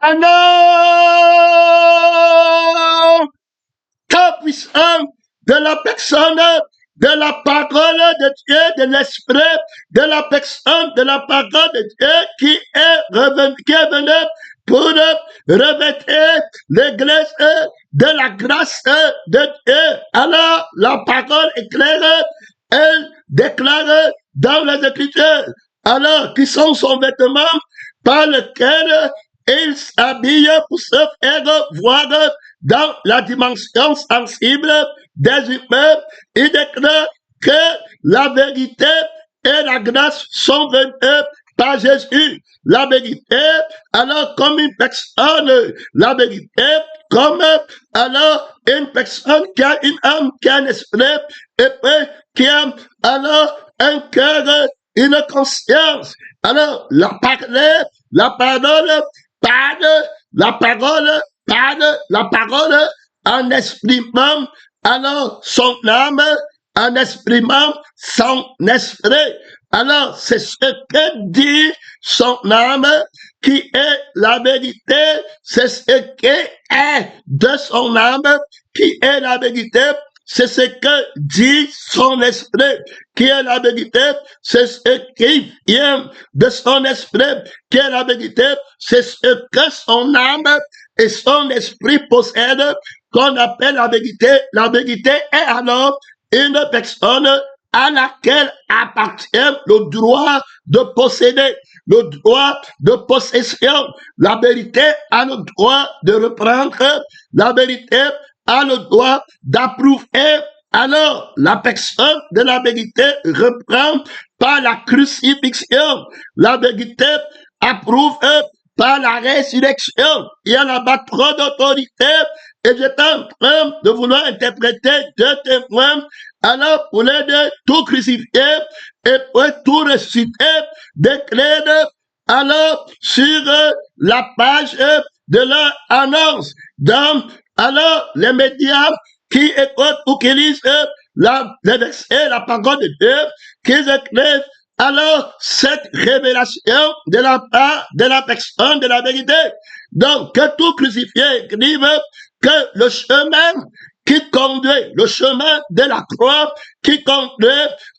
Ah non! Tant puissant de la personne, de la parole de Dieu, de l'esprit, de la personne, de la parole de Dieu qui est venu pour revêtir l'église de la grâce de Dieu. Alors, la parole est claire, elle déclare dans les Écritures, alors qui sont son vêtement par lequel il s'habille pour se faire voir dans la dimension sensible des humains. Il déclare que la vérité et la grâce sont venues par Jésus. La vérité, alors comme une personne, la vérité comme alors une personne qui a une âme, qui a un esprit, et puis qui a alors un cœur, une conscience. Alors la parole parle en exprimant alors son âme, en exprimant son esprit. Alors, c'est ce que dit son âme, qui est la vérité, c'est ce qui est de son âme, qui est la vérité, c'est ce que dit son esprit, qui est la vérité, c'est ce qui vient de son esprit, qui est la vérité, c'est ce que son âme et son esprit possèdent, qu'on appelle la vérité. La vérité est alors une personne à laquelle appartient le droit de posséder, le droit de possession. La vérité a le droit de reprendre, la vérité a le droit d'approuver. Alors, la personne de la vérité reprend par la crucifixion. La vérité approuve par la résurrection. Il y a là-bas trop d'autorité et j'étais en train de vouloir interpréter deux témoins alors pour les deux tout crucifier et pour tout ressusciter, d'écrire alors sur la page de leur annonce dans alors les médias qui écoutent ou qui lisent les versets, la parole de Dieu, qui écrivent alors cette révélation de la part de la personne de la vérité. Donc, que tout crucifié écrive que le chemin qui conduit, le chemin de la croix qui conduit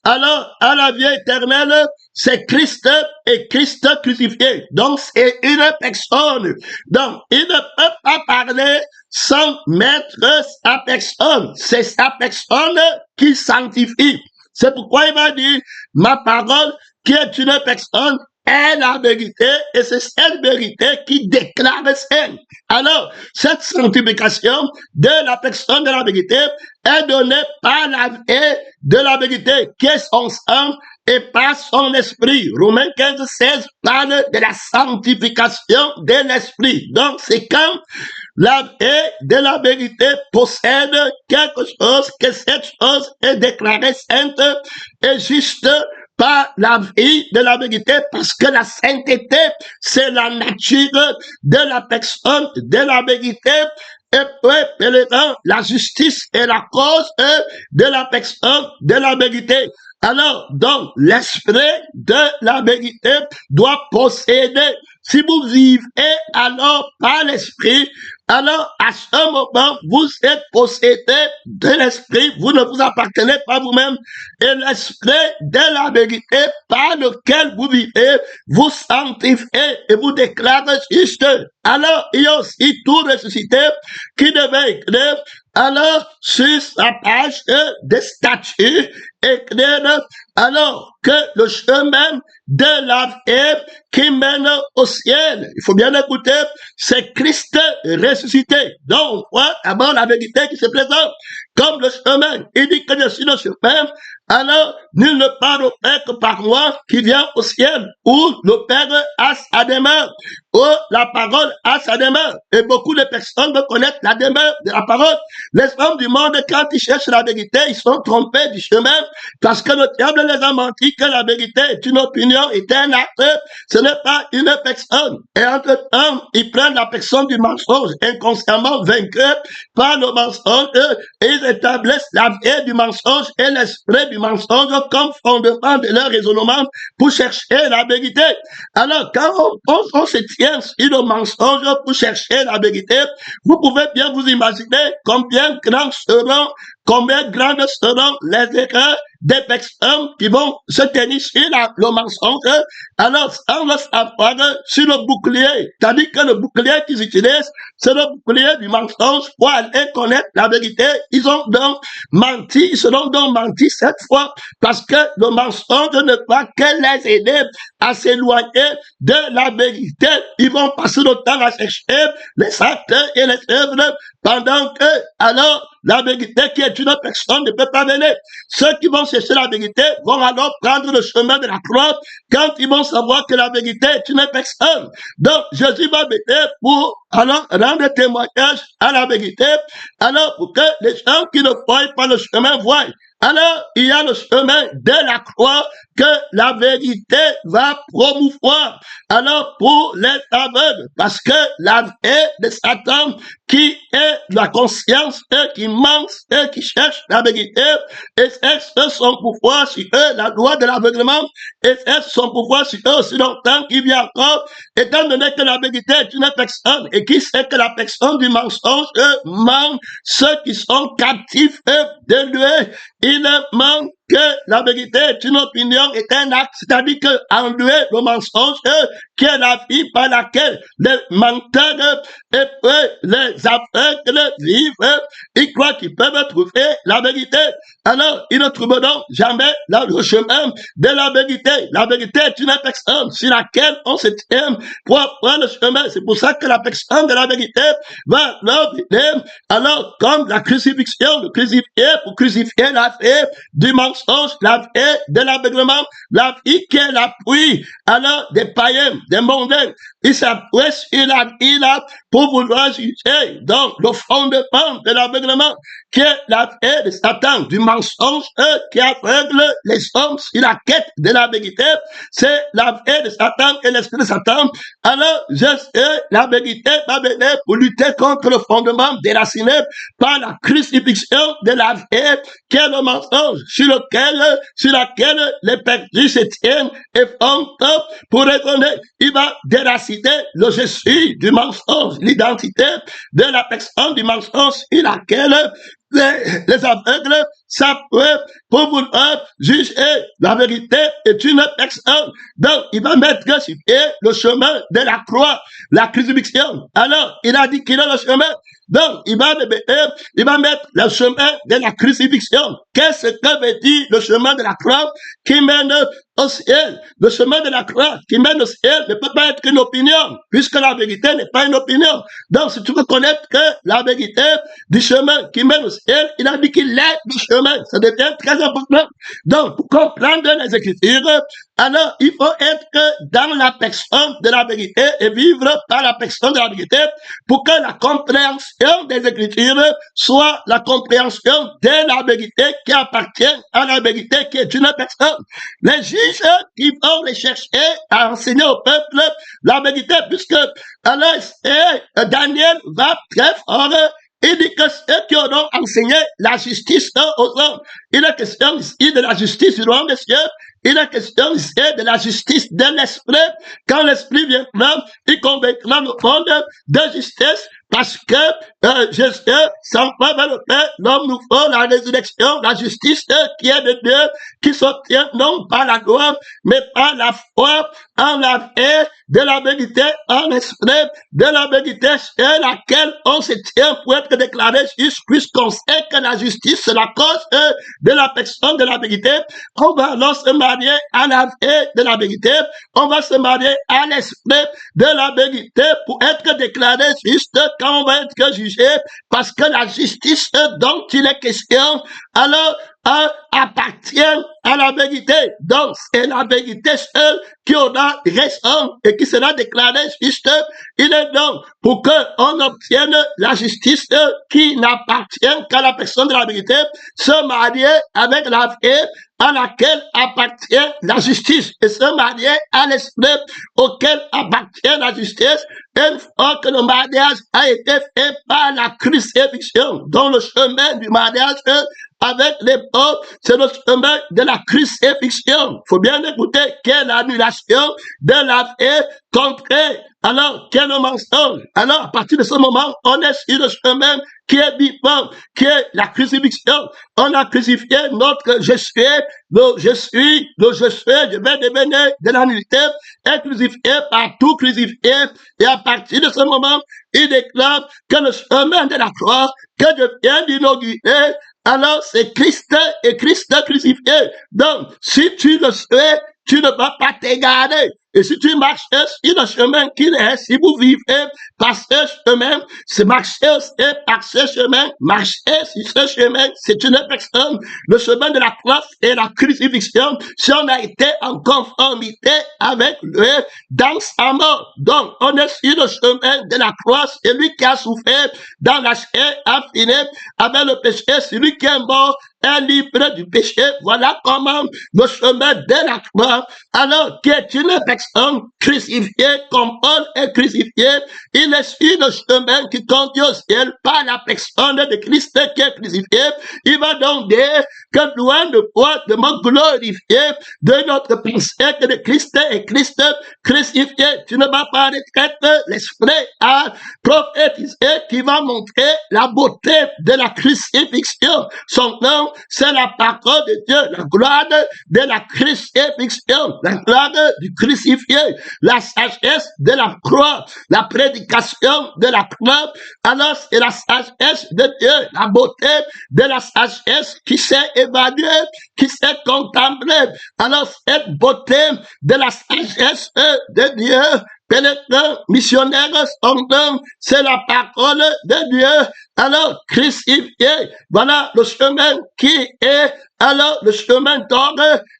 alors à la vie éternelle, c'est Christ et Christ crucifié. Donc, c'est une personne. Donc, il ne peut pas parler sans mettre sa personne. C'est sa personne qui sanctifie. C'est pourquoi il va dire, ma parole qui est une personne est la vérité et c'est cette vérité qui déclare sainte. Alors, cette sanctification de la personne de la vérité est donnée par la vie de la vérité qui est son sang et par son esprit. Romains 15:16 parle de la sanctification de l'esprit. Donc, c'est quand la vie de la vérité possède quelque chose, que cette chose est déclarée sainte et juste par la vie de la vérité, parce que la sainteté, c'est la nature de la personne de la vérité, et puis la justice est la cause de la personne de la vérité. Alors, donc, l'esprit de la vérité doit posséder. Si vous vivez alors par l'esprit, alors à ce moment, vous êtes possédé de l'esprit, vous ne vous appartenez pas vous-même. Et l'esprit de la vérité par lequel vous vivez, vous sanctifiez et vous déclare juste. Alors, il y a aussi tout ressuscité qui devait écrire alors sur sa page des statuts, écrire alors que le chemin de la vie qui mène au ciel, il faut bien écouter, c'est Christ ressuscité. Donc, on voit d'abord la vérité qui se présente comme le chemin. Il dit que je suis le chemin, alors nul ne part au Père que par moi qui vient au ciel, où le Père a sa demeure, où la parole a sa demeure. Et beaucoup de personnes veulent connaître la demeure de la parole. Les hommes du monde, quand ils cherchent la vérité, ils sont trompés du chemin, parce que le diable les a menti que la vérité est une opinion, est un acte, ce n'est pas une personne. Et entre-temps, ils prennent la personne du mensonge, inconsciemment vaincu par le mensonge, et ils établissent la vie du mensonge et l'esprit du du mensonge comme fondement de leur raisonnement pour chercher la vérité. Alors, quand on se tient sur le mensonge pour chercher la vérité, vous pouvez bien vous imaginer combien grandes seront les erreurs des personnes qui vont se tenir sur le mensonge. Alors, on va savoir sur le bouclier, c'est-à-dire que le bouclier qu'ils utilisent, c'est le bouclier du mensonge pour aller connaître la vérité. Ils ont donc menti, ils seront donc menti cette fois, parce que le mensonge ne va que les aider à s'éloigner de la vérité. Ils vont passer le temps à chercher les actes et les œuvres, pendant que, alors, la vérité qui est une personne ne peut pas venir. Ceux qui vont chercher la vérité vont alors prendre le chemin de la croix quand ils vont savoir que la vérité est une personne. Donc, Jésus va venir pour alors rendre témoignage à la vérité, alors pour que les gens qui ne voient pas le chemin voient. Alors, il y a le chemin de la croix que la vérité va promouvoir. Alors, pour les aveugles, parce que la haie de Satan, qui est la conscience, qui manque, qui cherche la vérité, exerce son pouvoir sur eux, la loi de l'aveuglement, exerce son pouvoir sur eux aussi longtemps qu'il vient encore, étant donné que la vérité est une personne, et qui sait que la personne du mensonge manque ceux qui sont captifs de lui. Il manque que la vérité est une opinion, est un acte, c'est-à-dire que enlever le mensonge, qui est la vie par laquelle les menteurs et les aveugles vivent, ils croient qu'ils peuvent trouver la vérité. Alors, ils ne trouveront jamais le chemin de la vérité. La vérité est une personne sur laquelle on se tient pour prendre le chemin. C'est pour ça que la personne de la vérité va leur venir. Alors, comme la crucifixion, le crucifié pour crucifier la vie du mensonge, la vie de l'aveuglement, la vie qui est l'appui, alors des païens, des mondains, ils s'appuient sur la vie là pour vouloir juger. Donc, le fondement de l'aveuglement, qui est la vie de Satan, du mensonge, qui aveugle les hommes sur la quête de la vérité, c'est la vie de Satan et l'esprit de Satan. Alors, la vérité va venir pour lutter contre le fondement déraciné par la crucifixion de la vie, qui est le mensonge, sur laquelle les perdus se tiennent et font pour raisonner. Il va déraciner le je suis du mensonge, l'identité de la personne du mensonge sur laquelle les aveugles s'appuient pour vouloir juger. La vérité est une personne. Donc, il va mettre sur pied le chemin de la croix, la crucifixion. Alors, il a dit qu'il a le chemin. Donc, il va mettre le chemin de la crucifixion. Qu'est-ce que veut dire le chemin de la croix qui mène au ciel? Le chemin de la croix qui mène au ciel ne peut pas être une opinion, puisque la vérité n'est pas une opinion. Donc, si tu veux connaître que la vérité du chemin qui mène au ciel, il a dit qu'il est le chemin. Ça devient très important. Donc, pour comprendre les Écritures, alors, il faut être dans la personne de la vérité et vivre par la personne de la vérité pour que la compréhension des Écritures soit la compréhension de la vérité qui appartient à la vérité qui est une personne. Les juges qui vont les chercher à enseigner au peuple la vérité, puisque alors, Daniel va très fort. Il dit que ceux qui auront enseigné la justice aux hommes, il est question ici de la justice du royaume des cieux. Il est question ici de la justice de l'esprit. Quand l'esprit viendra, il convaincra le monde de justice, parce que Jésus s'en va vers le Père, l'homme nous faut la résurrection, la justice qui est de Dieu, qui s'obtient non par la gloire, mais par la foi en la paix de la vérité, en esprit, de la vérité sur laquelle on se tient pour être déclaré juste, puisqu'on sait que la justice, c'est la cause de la personne de la vérité. On va alors se marier à la paix de la vérité, on va se marier à l'esprit de la vérité pour être déclaré juste quand on va être jugé, parce que la justice dont il est question, alors appartient à la vérité. Donc, c'est la vérité seule qui aura raison et qui sera déclarée juste. Il est donc pour qu'on obtienne la justice qui n'appartient qu'à la personne de la vérité, se marier avec la vérité à laquelle appartient la justice et se marier à l'esprit auquel appartient la justice, une fois que le mariage a été fait par la crucifixion, dont le chemin du mariage avec les pauvres, c'est le chemin de la crucifixion. Faut bien écouter, quelle annulation de la vie concrète. Alors, quel mensonge. Alors, à partir de ce moment, on est sur le chemin qui est vivant, qui est la crucifixion. On a crucifié notre je suis, je vais devenir de la nullité, est crucifié par tout crucifié. Et à partir de ce moment, il déclare que le chemin de la croix que je viens d'inaugurer, alors c'est Christ et Christ crucifié. Donc, si tu le sais, tu ne vas pas t'égarer. Et si tu marches sur le chemin qu'il est, si vous vivez par ce chemin, c'est marcher par ce chemin, marcher sur ce chemin, c'est une personne. Le chemin de la croix et la crucifixion, si on a été en conformité avec lui dans sa mort. Donc, on est sur le chemin de la croix, c'est lui qui a souffert dans la chair affinée avec le péché, c'est lui qui est mort, est libre du péché. Voilà comment le chemin de la croix, alors qui est une personne crucifiée, comme Paul est crucifié, il est sur le chemin qui conduit au ciel par la personne de Christ qui est crucifié. Il va donc dire que loin de moi de me glorifier de notre pensée que de Christ est Christ crucifié. Tu ne vas pas retraiter l'esprit à prophétiser qui va montrer la beauté de la crucifixion. Son nom, c'est la parole de Dieu, la gloire de la crucifixion, la gloire du crucifié, la sagesse de la croix, la prédication de la croix. Alors, c'est la sagesse de Dieu, la beauté de la sagesse qui s'est évaluée, qui s'est contemplée. Alors, cette beauté de la sagesse de Dieu, pénétrant, missionnaire, son nom, c'est la parole de Dieu. Alors, crucifié, voilà le chemin qui est, alors le chemin d'or,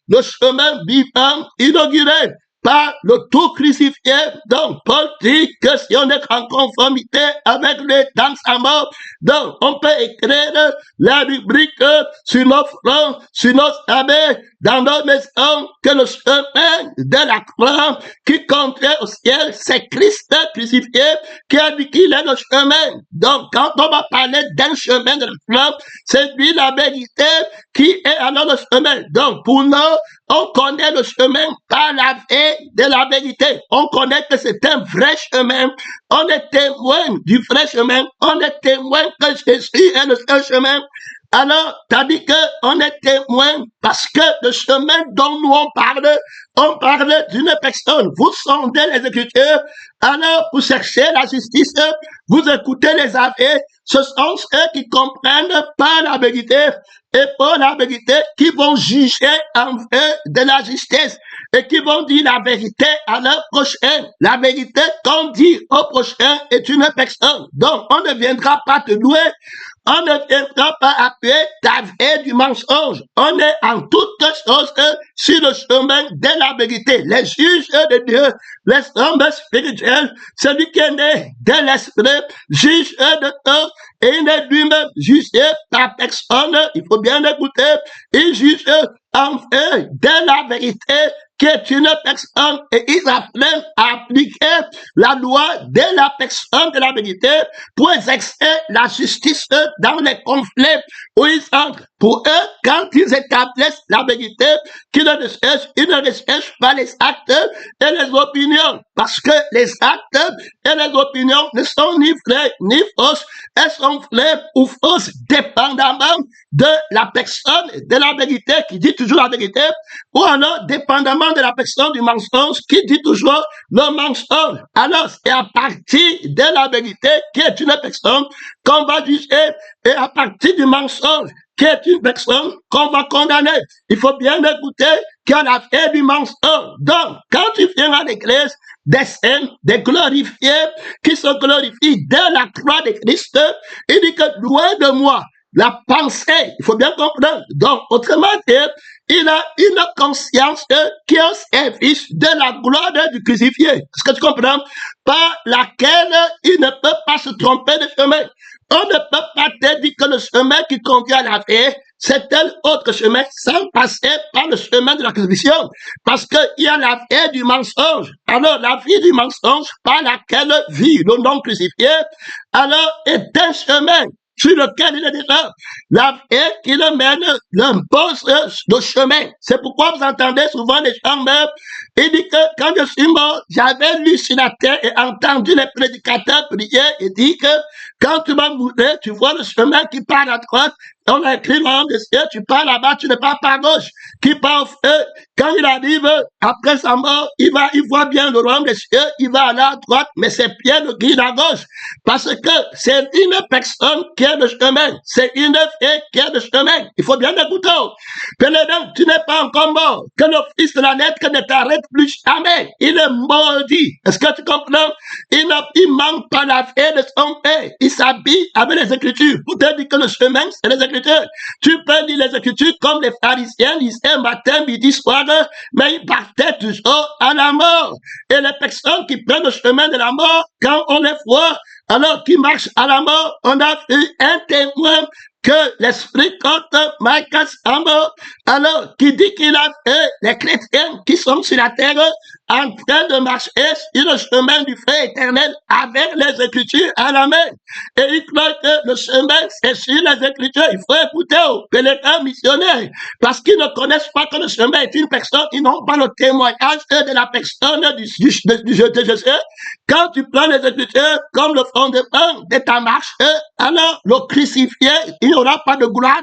le chemin vivant, inauguré par le tout crucifié. Donc, Paul dit que si on est en conformité avec lui dans sa mort, donc on peut écrire la rubrique sur nos fronts, sur nos habits, dans nos maisons, que le chemin de la croix qui conduit au ciel, c'est Christ crucifié qui a dit qu'il est le chemin. Donc, quand on va parler d'un chemin de la croix, c'est lui la vérité qui est alors le chemin. Donc, pour nous, on connaît le chemin par la vie de la vérité. On connaît que c'est un vrai chemin. On est témoin du vrai chemin. On est témoin que Jésus est le seul chemin. Alors, t'as dit qu'on est témoin parce que le chemin dont nous on parle d'une personne. Vous sondez les Écritures, alors vous cherchez la justice, vous écoutez les avis, ce sont ceux qui comprennent pas la vérité et pour la vérité qui vont juger en eux de la justice et qui vont dire la vérité à leur prochain. La vérité qu'on dit au prochain est une personne. Donc, on ne viendra pas te louer. On ne viendra pas appuyer ta vie du mensonge. On est en toutes choses sur le chemin de la vérité. Les juges de Dieu, les hommes spirituels, celui qui est né de l'esprit, juge de tout, et il est lui-même jugé par personne. Il faut bien écouter. Il juge en eux de la vérité qui est une personne et ils apprennent à appliquer la loi de la personne de la vérité pour exercer la justice dans les conflits où ils entrent. Pour eux, quand ils établissent la vérité, ils ne recherchent pas les actes et les opinions. Parce que les actes et les opinions ne sont ni vraies ni fausses. Elles sont vraies ou fausses, dépendamment de la personne de la vérité qui dit toujours la vérité, ou alors dépendamment de la personne du mensonge qui dit toujours le mensonge. Alors, c'est à partir de la vérité qui est une personne qu'on va juger et à partir du mensonge qui est une personne qu'on va condamner. Il faut bien écouter qu'on a fait du mensonge. Donc, quand tu viens à l'église, des saints, des glorifiés, qui se glorifient de la croix de Christ, il dit que loin de moi, la pensée, il faut bien comprendre. Donc, autrement dit, il a une conscience qui est au service de la gloire du crucifié. Est-ce que tu comprends? Par laquelle il ne peut pas se tromper de chemin. On ne peut pas te dire que le chemin qui conduit à la vie, c'est tel autre chemin sans passer par le chemin de la crucifixion. Parce qu'il y a la vie du mensonge. Alors, la vie du mensonge par laquelle vit le non crucifié, alors est un chemin sur lequel il est déjà, la vie qui le mène, l'impose le chemin. C'est pourquoi vous entendez souvent les gens même, il dit que quand je suis mort, j'avais lu sur la terre et entendu les prédicateurs prier et dire que quand tu vas mourir, tu vois le chemin qui part à droite. On a écrit le royaume des cieux, tu pars là-bas, tu ne pars pas à gauche. Qui part au feu, quand il arrive, après sa mort, il voit bien le royaume des cieux, il va aller à droite, mais ses pieds le guident à gauche. Parce que c'est une personne qui est le chemin. C'est une fille qui est le chemin. Il faut bien écouter. Pélédon, tu n'es pas encore mort. Que le fils de la lettre ne t'arrête plus jamais. Il est maudit. Est-ce que tu comprends? Il manque pas la vie de son père. Il s'habille avec les Écritures. Pour te dire que le chemin, c'est les Écritures. Tu peux lire les Écritures comme les pharisiens lisaient matin, midi, soir, mais ils partaient toujours à la mort. Et les personnes qui prennent le chemin de la mort, quand on les voit, alors qu'ils marchent à la mort, on a eu un témoin que l'esprit contre Michael Sambo, alors qui dit qu'il a fait les chrétiens qui sont sur la terre en train de marcher sur le chemin du feu éternel avec les Écritures à la main. Et il croit que le chemin, c'est sur les Écritures. Il faut écouter aux pèlerins missionnaires parce qu'ils ne connaissent pas que le chemin est une personne. Ils n'ont pas le témoignage de la personne de Jésus. Quand tu prends les Écritures comme le fondement de ta marche, alors le crucifié, il n'y aura pas de gloire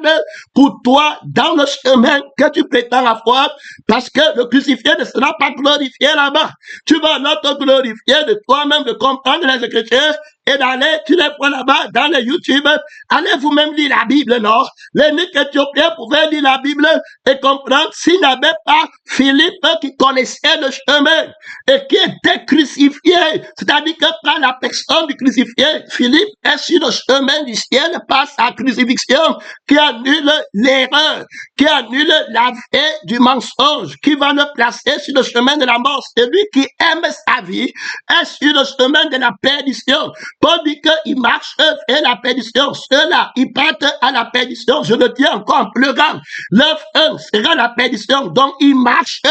pour toi dans le chemin que tu prétends avoir parce que le crucifié ne sera pas glorifié là-bas. Tu vas alors te glorifier de toi-même, de comprendre les Écritures et d'aller, tu les prends là-bas dans les YouTube. Allez vous-même lire la Bible, non? Les Niques éthiopiens pouvaient lire la Bible et comprendre s'il n'avait pas Philippe qui connaissait le chemin et qui était crucifié. C'est-à-dire que par la personne du crucifié, Philippe est sur le chemin du ciel par sa crucifixion qui annule l'erreur, qui annule la vie du mensonge, qui va le placer sur le chemin de la mort. Celui qui aime sa vie est sur le chemin de la perdition. Paul dit qu'il marche vers la perdition. Ceux-là, ils partent à la perdition. Je le dis encore en pleurant. Leur fin sera la perdition. Donc, ils marchent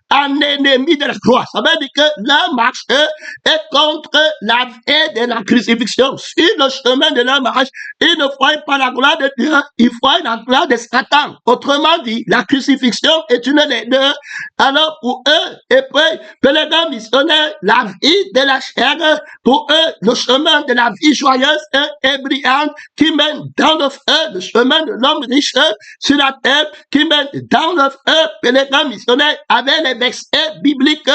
en ennemi de la croix. Ça veut dire que leur marche est contre la vie de la crucifixion. Sur le chemin de leur marche, ils ne voient pas la gloire de Dieu, ils voient la gloire de Satan. Autrement dit, la crucifixion est une des deux. Alors pour eux, et puis, pèlerins missionnaires, la vie de la chair, pour eux, le chemin de la vie joyeuse et brillante qui mène dans le feu, le chemin de l'homme riche sur la terre, qui mène dans le feu, pèlerins missionnaires avec les versets bibliques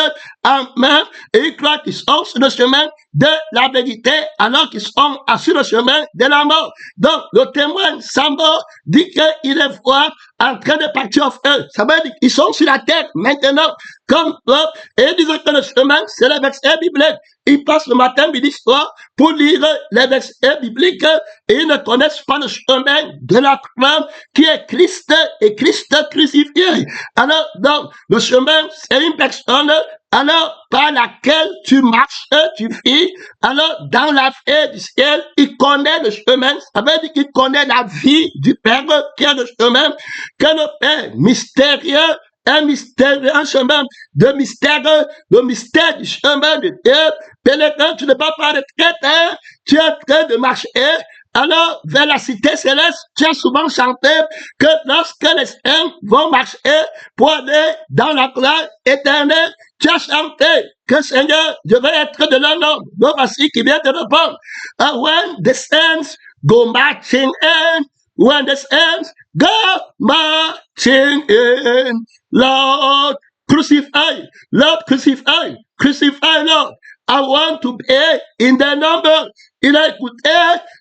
en main, et ils croient qu'ils sont sur le chemin de la vérité, alors qu'ils sont sur le chemin de la mort. Donc, le témoin Sambo dit qu'il les voit en train de partir au feu. Ça veut dire qu'ils sont sur la terre maintenant, comme eux, et ils disent que le chemin, c'est les versets bibliques. Ils passent le matin, midi, soir, pour lire les versets bibliques, et ils ne connaissent pas le chemin de la croix, qui est Christ, et Christ crucifié. Alors, donc, le chemin, c'est une personne, alors, par laquelle tu marches, tu vis, alors, dans la vie du ciel, il connaît le chemin, ça veut dire qu'il connaît la vie du Père, qui est le chemin, que le Père mystérieux, un mystère, un chemin de mystère, le mystère du chemin de Dieu. Pénétrant, tu ne vas pas retraite, hein? Tu es en train de marcher. Alors, vers la cité céleste, tu as souvent chanté que lorsque les saints vont marcher pour aller dans la gloire éternelle, tu as chanté que Seigneur, je vais être de leur nom. Donc, voici qui vient te répondre. When the saints go marching in, when the saints go marching in, Lord, crucify, Lord, crucify, crucify, Lord. I want to be in the number. Il a écouté,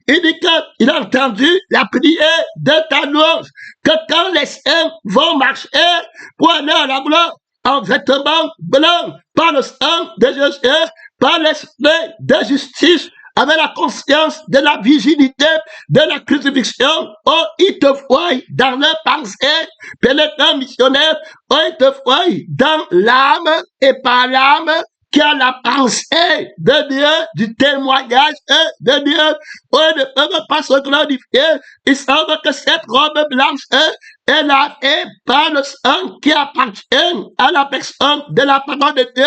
il dit qu'il a entendu la prière de ta louange, que quand les saints vont marcher pour aller à la gloire, en vêtements blancs, par le sang de Jésus, par l'esprit de justice, avec la conscience de la virginité, de la crucifixion, oh, ils te voient dans leur pensée, pèlerin missionnaire, oh, ils te voient dans l'âme et par l'âme, qui a la pensée de Dieu, du témoignage de Dieu. Oh, ils ne peuvent pas se glorifier. Ils savent que cette robe blanche est lavé par le sang qui appartient à la personne de la parole de Dieu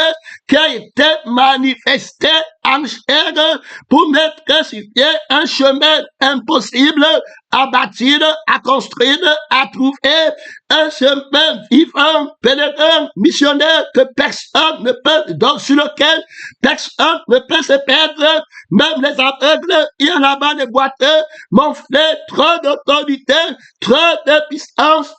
qui a été manifestée en chair pour mettre sur pied un chemin impossible à bâtir, à construire, à trouver un chemin vivant, pèlerin, missionnaire que personne ne peut, sur lequel personne ne peut se perdre, même les aveugles, il y en a là-bas les boiteux, mon frère, trop d'autorité, trop de puissance,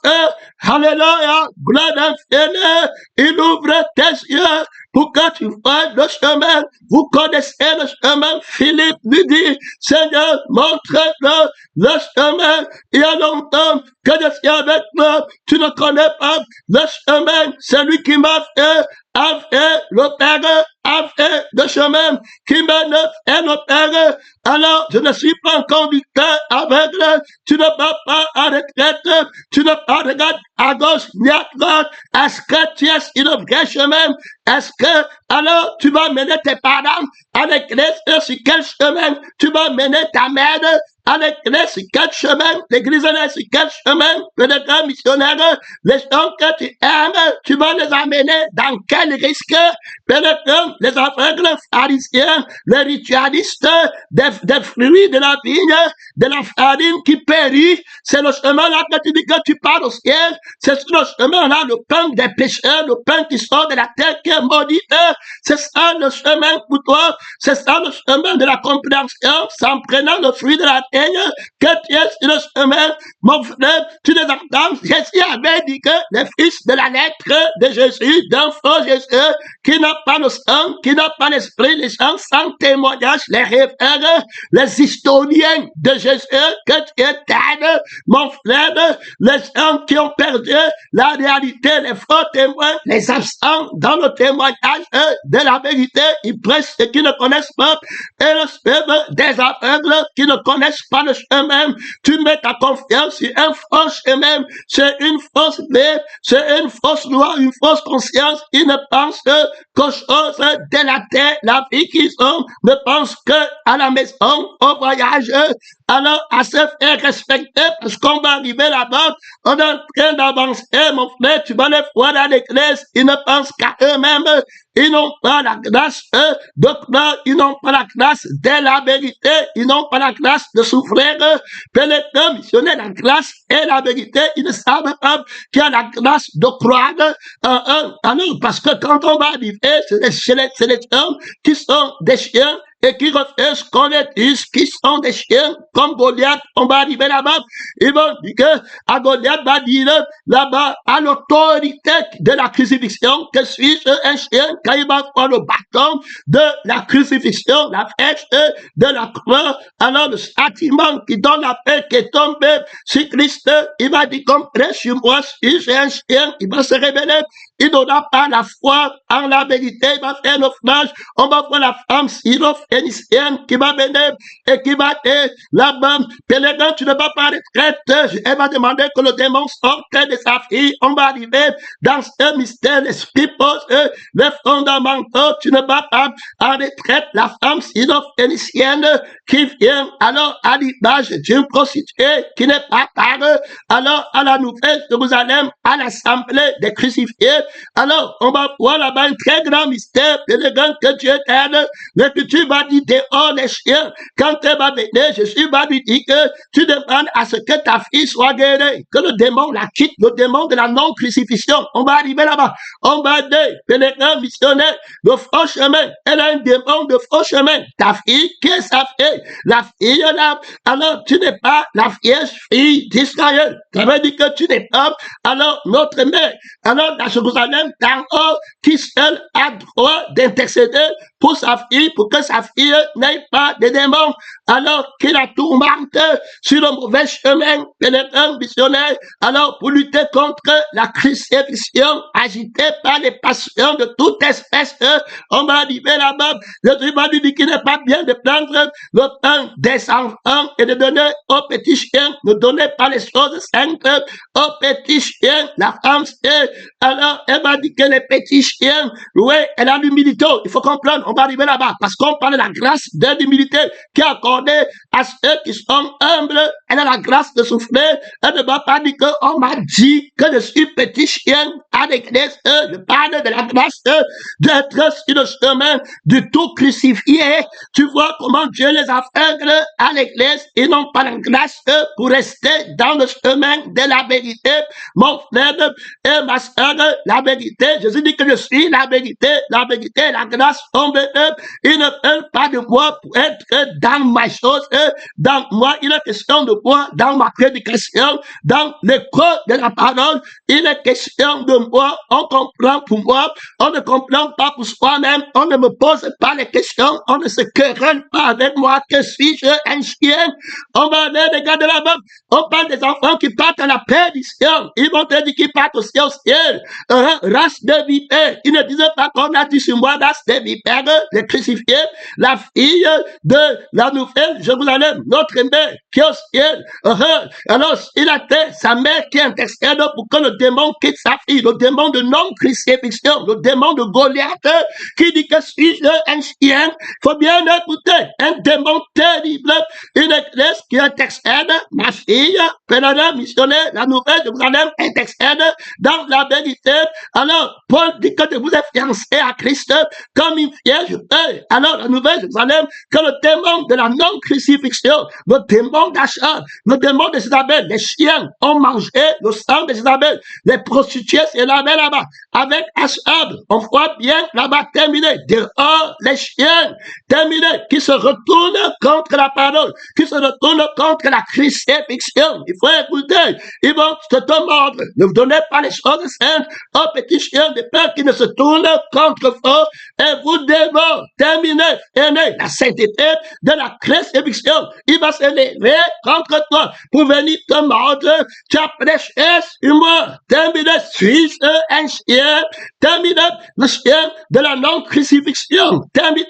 alléluia, gloire d'infini, il ouvre tes yeux pour que tu vois le chemin. Vous connaissez le chemin. Philippe lui dit, Seigneur, montre-le le chemin. Il y a longtemps que je suis avec moi. Tu ne connais pas le chemin. C'est lui qui m'a fait avec le Père, avec le chemin qui mène et le Père. Alors, je ne suis pas un conducteur aveugle. Tu ne vas pas en retraite. Tu ne pas regarder à gauche ni à droite. Est-ce que tu es sur le vrai chemin? Est-ce que, alors, tu vas mener tes parents à l'église sur quel chemin? Tu vas mener ta mère à l'église sur quel chemin? L'église est sur quel chemin? Le grand missionnaire, les gens que tu aimes, tu vas les amener dans quel risque? Les aveugles pharisiens, les ritualistes, des fruits de la vigne, de la farine qui périt, c'est le chemin là que tu dis que tu pars au ciel, c'est sur le chemin là, le pain des pécheurs, le pain qui sort de la terre qui est maudit, c'est ça le chemin pour toi, c'est ça le chemin de la compréhension, c'est en prenant le fruit de la terre que tu es sur le chemin, mon frère, tu les entends, Jésus avait dit que les fils de la lettre de Jésus, d'un faux Jésus, qui n'a pas le sang, qui n'a pas l'esprit, les gens sans témoignage, les réfèrent, les historiens de Jésus, que tu éteignes, mon frère, les gens qui ont perdu la réalité, les faux témoins, les absents dans le témoignage de la vérité, ils prêchent ceux qui ne connaissent pas, et le chemin des aveugles qui ne connaissent pas le chemin, tu mets ta confiance sur un faux chemin, c'est une fausse vie, c'est une fausse loi, une fausse conscience, ils ne pensent qu'aux choses de la terre, la vie qu'ils ont, ne pensent que à la maison, au voyage, alors à se faire respecter, parce qu'on va arriver là-bas, on est en train d'avancer, mon frère, tu vas les voir à l'église, ils ne pensent qu'à eux-mêmes, ils n'ont pas la grâce de croire, ils n'ont pas la grâce de la vérité, ils n'ont pas la grâce de souffrir, pénétrer, missionner la grâce et la vérité, ils ne savent pas qu'il y a la grâce de croire alors, parce que quand on va arriver, c'est les hommes qui sont des chiens, et qui refusent qu'on les dise, qui sont des chiens, comme Goliath, on va arriver là-bas, ils vont dire que, à Goliath va dire, là-bas, à l'autorité de la crucifixion, que suis-je un chien, quand il va prendre le bâton de la crucifixion, la flèche de la croix, alors le châtiment qui donne la paix qui est tombé sur Christ, il va dire, comme près sur moi, si j'ai un chien, il va se révéler, il n'aura pas la foi en la vérité, il va faire l'offrage, on va voir la femme syrophénicienne qui va venir et qui va être là-bas, pèlerin, tu ne vas pas retraite, elle va demander que le démon sorte de sa fille, on va arriver dans ce mystère, l'esprit pose les fondamentaux, tu ne vas pas en retraite, la femme syrophénicienne qui vient alors à l'image d'une prostituée qui n'est pas par alors à la nouvelle Jérusalem, à l'assemblée des crucifiés, alors on va voir là-bas un très grand mystère, pèlerin, que Dieu t'aide, mais que tu vas dire dehors les chiens, quand elle va venir, Jésus va lui dire que tu demandes à ce que ta fille soit guérie, que le démon la quitte, le démon de la non-crucifixion, on va arriver là-bas, on va dire, pèlerin, missionnaire, le faux chemin, elle a un démon de faux chemin, ta fille, qu'est-ce que ça fait? La fille là, alors tu n'es pas la fille d'Israël, ça veut dire que tu n'es pas, alors notre mère, alors la Jérusalem d'en haut, qui seule a droit d'intercéder pour sa fille, pour que sa fille n'ait pas de démons, alors qu'il la tourmente sur le mauvais chemin, pèlerin missionnaire, alors pour lutter contre la crucifixion agitée par les passions de toute espèce, on va arriver là-bas, Jésus va lui dire qu'il n'est pas bien de prendre le pain des enfants et de donner aux petits chiens, ne donnez pas les choses saintes aux petits chiens, la femme, alors elle va dire que les petits chiens, oui, elle a l'humilité, il faut comprendre, on va arriver là-bas, parce qu'on parle de la grâce de l'humilité qui est accordée à ceux qui sont humbles. Elle a la grâce de souffler. Elle ne va pas dire qu'on m'a dit que je suis petit chien à l'église. Je parle de la grâce d'être sur le chemin du tout crucifié. Tu vois comment Dieu les aveugle à l'église. Ils n'ont pas la grâce pour rester dans le chemin de la vérité. Mon frère et ma soeur, la vérité, Jésus dit que je suis la vérité, la grâce tombe. Ils ne veulent pas de moi pour être dans ma chose, dans moi, il est question de moi, dans ma prédication, dans l'écho de la parole, il est question de moi, on comprend pour moi, on ne comprend pas pour soi-même, on ne me pose pas les questions, on ne se querelle pas avec moi, que suis-je, un chien? On va aller regarder là-bas, on parle des enfants qui partent à la perdition, ils vont te dire qu'ils partent aussi au ciel, race de vipères, ils ne disent pas qu'on a dit sur moi, race de vipères, les crucifiés, la fille de la nouvelle Jérusalem, notre mère qui est au ciel, alors il a été sa mère qui intercède pour que le démon quitte sa fille, le démon de non-crucifixion, le démon de Goliath, qui dit que suis-je un chien? Il faut bien écouter, un démon terrible, une église qui intercède, ma fille, pénétrée, missionnaire, la nouvelle Jérusalem intercède dans la vérité. Alors, Paul dit que vous êtes fiancé à Christ comme une vierge. Alors, la nouvelle Jérusalem, que le démon de la non-crucifixion, le démon d'achat, le démon de Isabelle, les chiens ont mangé le sang de Isabelle, les prostituées c'est là-bas, avec Achab, on voit bien là-bas terminé, dehors les chiens, terminé, qui se retournent contre la parole, qui se retournent contre la crucifixion. Il faut écouter, ils vont te mordre, ne vous donnez pas les choses saintes aux petits chiens de peur qui ne se tournent contre vous, et vous devez terminer, la sainteté de la crucifixion. Il va se lever contre toi pour venir te mordre. Tu as prêché sur moi. Terminé, suis-je un chien? Terminé, le chien de la non-crucifixion. Terminé,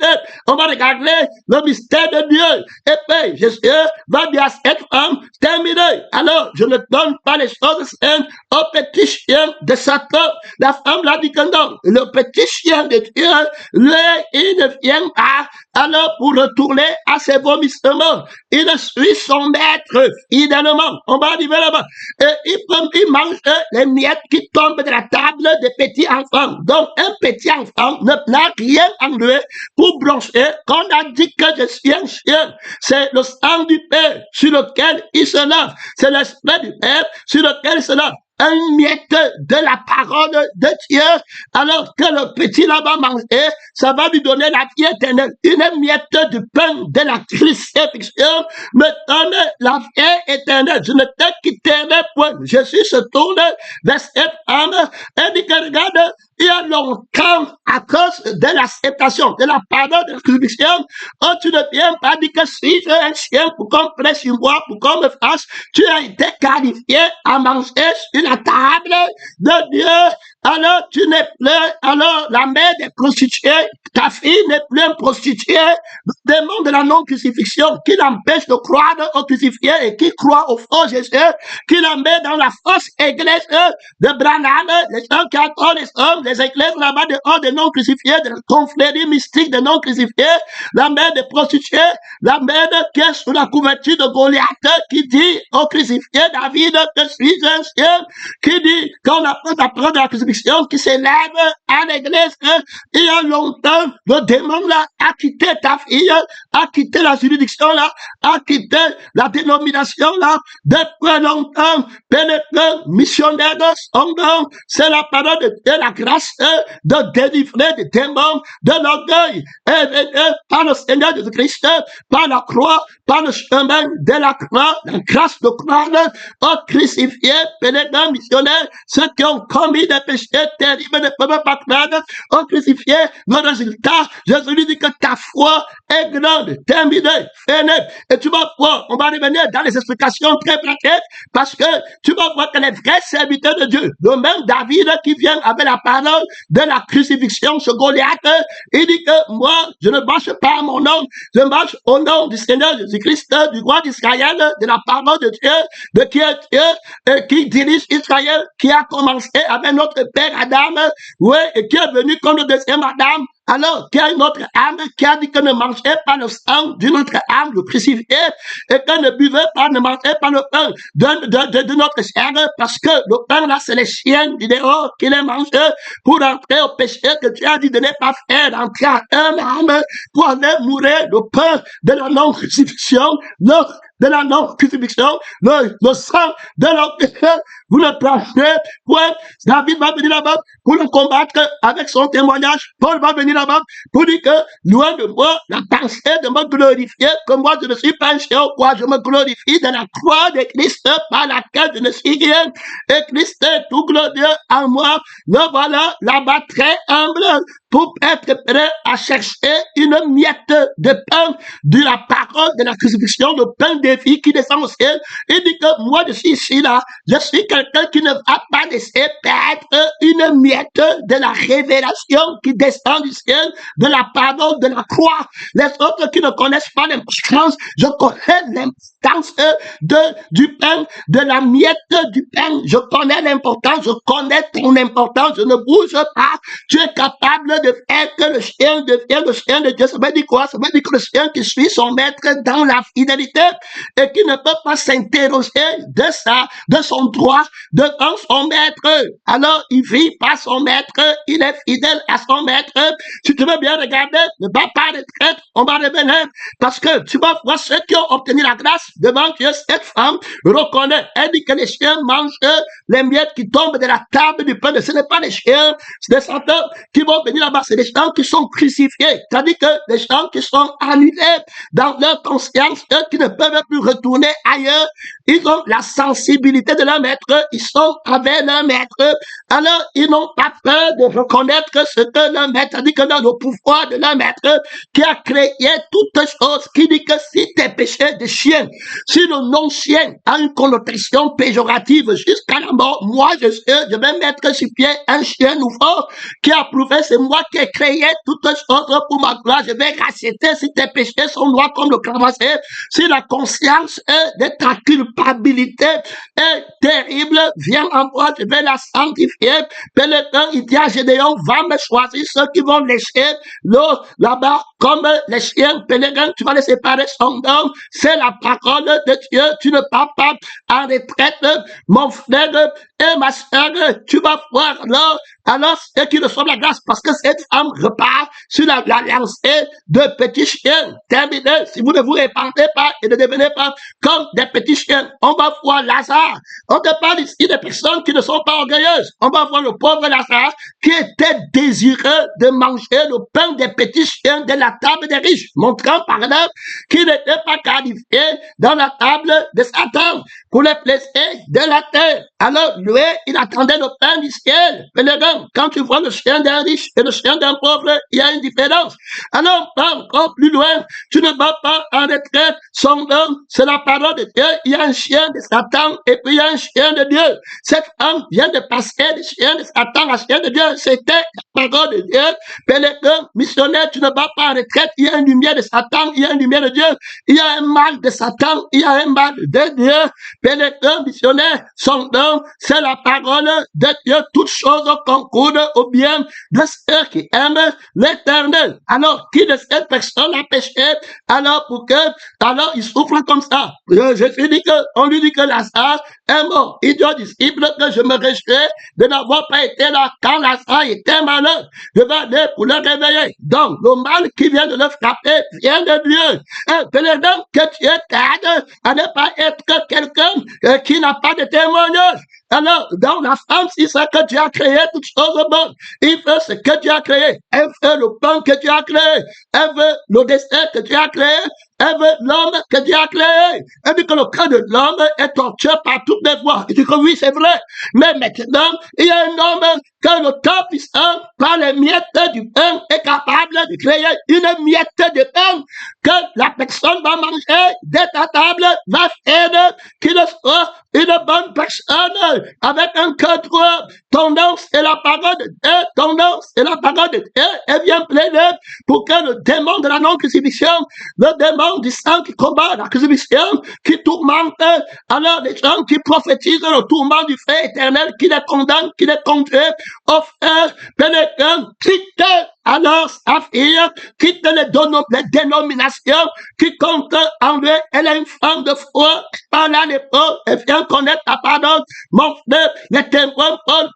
on va regarder le mystère de Dieu. Et puis, Jésus va dire à cette femme, terminé. Alors, je ne donne pas les choses saintes au petit chien de Satan. La femme l'a dit que non. Le petit chien de Dieu, lui, il ne vient pas. Alors, pour retourner à ses vomissements, il suit son maître fidèlement. On va arriver là-bas. Et il mange les miettes qui tombent de la table des petits enfants. Donc, un petit enfant n'a rien en lui pour broncher. Quand on a dit que je suis un chien, c'est le sang du Père sur lequel il se lave. C'est l'esprit du Père sur lequel il se lave. Un miette de la parole de Dieu, alors que le petit là-bas mangeait, ça va lui donner la vie éternelle. Une miette du pain de la crucifixion me donne la vie éternelle. Je ne te quitterai point. Jésus se tourne vers cette femme et dit que regarde, il y a longtemps, à cause de l'acceptation, de la parole de la crucifixion, oh, tu ne viens pas dire que si j'ai un chien pour qu'on prenne sur moi, pour qu'on me fasse, tu as été qualifié à manger sur la table de Dieu. Alors tu n'es plus, alors la mère des prostituées, ta fille n'est plus une prostituée, le démon de la non-crucifixion qui l'empêche de croire au crucifié et qui croit au faux Jésus, qui la met dans la fausse église de Branham, les gens qui adorent les hommes, les églises là-bas dehors des non-crucifiés, de la confrérie mystique des non-crucifiés, la mère des prostituées, la mère qui est sous la couverture de Goliath, qui dit au crucifié David que suis un chien, qui dit qu'on apprend à prendre la crucifixion, qui s'élève à l'église, il y a longtemps, le démon là a quitté ta fille, a quitté la juridiction là, a quitté la dénomination là, depuis longtemps, pénétré, missionnaire de son nom, c'est la parole de Dieu, la grâce de délivrer des démons de l'orgueil, et par le Seigneur Jésus-Christ, par la croix, par le chemin de la croix, la grâce de croire, au crucifié, pénétré, missionnaire, ceux qui ont commis des péchés terribles ne peuvent pas croire, au crucifié, le résultat, Jésus lui dit que ta foi est grande, terminée, finie, et tu vas voir, on va revenir dans les explications très pratiques, parce que tu vas voir que les vrais serviteurs de Dieu, le même David qui vient avec la parole de la crucifixion sur Goliath, il dit que moi, je ne marche pas à mon nom, je marche au nom du Seigneur Jésus-Christ, du roi d'Israël, de la parole de Dieu, de qui est Dieu, qui dirige Israël, qui a commencé avec notre père Adam, oui, et qui est venu comme le deuxième Adam, alors qu'il y a une autre âme qui a dit que ne mangez pas le sang d'une autre âme, le crucifié, et que ne buvez pas, ne mangez pas le pain de notre chair, parce que le pain là, c'est les chiens du dehors qui les mangent pour entrer au péché que tu as dit de ne pas faire, entrer à un âme pour aller mourir le pain de la non-crucifixion, de la non-crucifixion, le sang de notre péché, vous le placez, point. David va venir là-bas pour le combattre avec son témoignage. Paul va venir là-bas pour dire que, loin de moi, la pensée de me glorifier, que moi je ne suis pas un chien, quoi, je me glorifie de la croix de Christ par laquelle je ne suis rien. Et Christ est tout glorieux en moi. Me voilà là-bas très humble pour être prêt à chercher une miette de pain de la parole de la crucifixion, le pain des filles qui descend au ciel. Il dit que moi je suis ici là, je suis quelqu'un qui ne va pas laisser perdre une miette de la révélation qui descend du ciel, de la parole de la croix. Les autres qui ne connaissent pas l'importance, je connais l'importance du pain, de la miette du pain. Je connais l'importance, je connais ton importance, je ne bouge pas. Tu es capable de faire que le chien devienne le chien de Dieu. Ça veut dire quoi? Ça veut dire que le chien qui suit son maître dans la fidélité et qui ne peut pas s'interroger de son droit devant son maître. Alors, il vit par son maître, il est fidèle à son maître. Si tu veux bien regarder, ne va pas de traite, on va revenir. Parce que tu vas voir ceux qui ont obtenu la grâce devant Dieu. Cette femme reconnaît, elle dit que les chiens mangent les miettes qui tombent de la table du pain. Ce n'est pas les chiens, c'est des senteurs qui vont venir là-bas. C'est des gens qui sont crucifiés. C'est-à-dire que les gens qui sont annulés dans leur conscience, eux qui ne peuvent plus retourner ailleurs, ils ont la sensibilité de leur maître, ils sont avec leur maître. Alors, ils n'ont pas peur de reconnaître ce que leur maître a dit, que dans le pouvoir de leur maître qui a créé toutes choses, qui dit que si tes péchés de chien, si le non-chien a une connotation péjorative jusqu'à la mort, moi je vais mettre sur pied un chien nouveau qui a prouvé, c'est moi qui ai créé toutes choses pour ma gloire. Je vais racheter si tes péchés sont noirs comme le cravassé, si la conscience de ta culpabilité est terrible, viens en moi, je vais la sanctifier. Pélétin, il dit à Gédéon, va me choisir ceux qui vont lécher l'eau là-bas, comme les chiens pèlerins, tu vas les séparer son nom. C'est la parole de Dieu. Tu ne pars pas en retraite, mon frère et ma soeur, tu vas voir là. Alors, ceux qui reçoivent la grâce, parce que cette femme repart sur la lancée de petits chiens. Terminé. Si vous ne vous répandez pas et ne devenez pas comme des petits chiens, on va voir Lazare. On te parle ici des personnes qui ne sont pas orgueilleuses. On va voir le pauvre Lazare qui était désireux de manger le pain des petits chiens de la table des riches, montrant par là qu'il n'était pas qualifié dans la table de Satan pour les plaisirs de la terre. Alors, lui, il attendait le pain du ciel. Pèlerin, quand tu vois le chien d'un riche et le chien d'un pauvre, il y a une différence. Alors, pas encore plus loin, tu ne vas pas en retraite. Son nom, c'est la parole de Dieu. Il y a un chien de Satan et puis il y a un chien de Dieu. Cette femme vient de passer du chien de Satan à chien de Dieu. C'était la parole de Dieu. Pèlerin, missionnaire, tu ne vas pas en retraite. Il y a une lumière de Satan, il y a une lumière de Dieu. Il y a un mal de Satan, il y a un mal de Dieu. Pèlerin, missionnaire, son nom, c'est la parole de Dieu. Toutes choses concourent au bien de ceux qui aiment l'Éternel. Alors, qui de cette personne a péché? Alors, alors, il souffre comme ça. Je suis dit on lui dit que Lazare est mort. Il dit aux disciples que je me réjouis de n'avoir pas été là quand Lazare était malade. Je vais aller pour le réveiller. Donc, le mal qui vient de le frapper vient de Dieu. Pèlerin, que tu es à ne pas être quelqu'un qui n'a pas de témoignage. Alors, dans la femme, si c'est que Dieu a créé toutes choses bonnes, il fait ce que Dieu a créé. Elle fait le pain que Dieu a créé. Elle veut le destin que Dieu a créé. Elle veut l'homme que Dieu a créé. Elle dit que le cœur de l'homme est torturé par toutes les voies. Il dit que oui, c'est vrai. Mais maintenant, il y a un homme que le temps puissant, par les miettes du pain, est capable de créer une miette de pain que la personne va manger de ta table, va faire qu'il soit une bonne personne avec un cœur droit. Ton nom, c'est la parole de Dieu. Ton nom, c'est la parole de Dieu. Et viens plaider pour que le démon de la non-crucifixion, le démon du sang qui combat la crucifixion, qui tourmente, alors les gens qui prophétisent le tourment du feu éternel, qui les condamne, qui les conduit, au frère, pénétrant, quitte alors sa fille, quitte les dénominations, qui compte en lui, elle est une femme de foi, parle à l'époque, et vient connaître la parole. Mon frère, les témoins, Paul,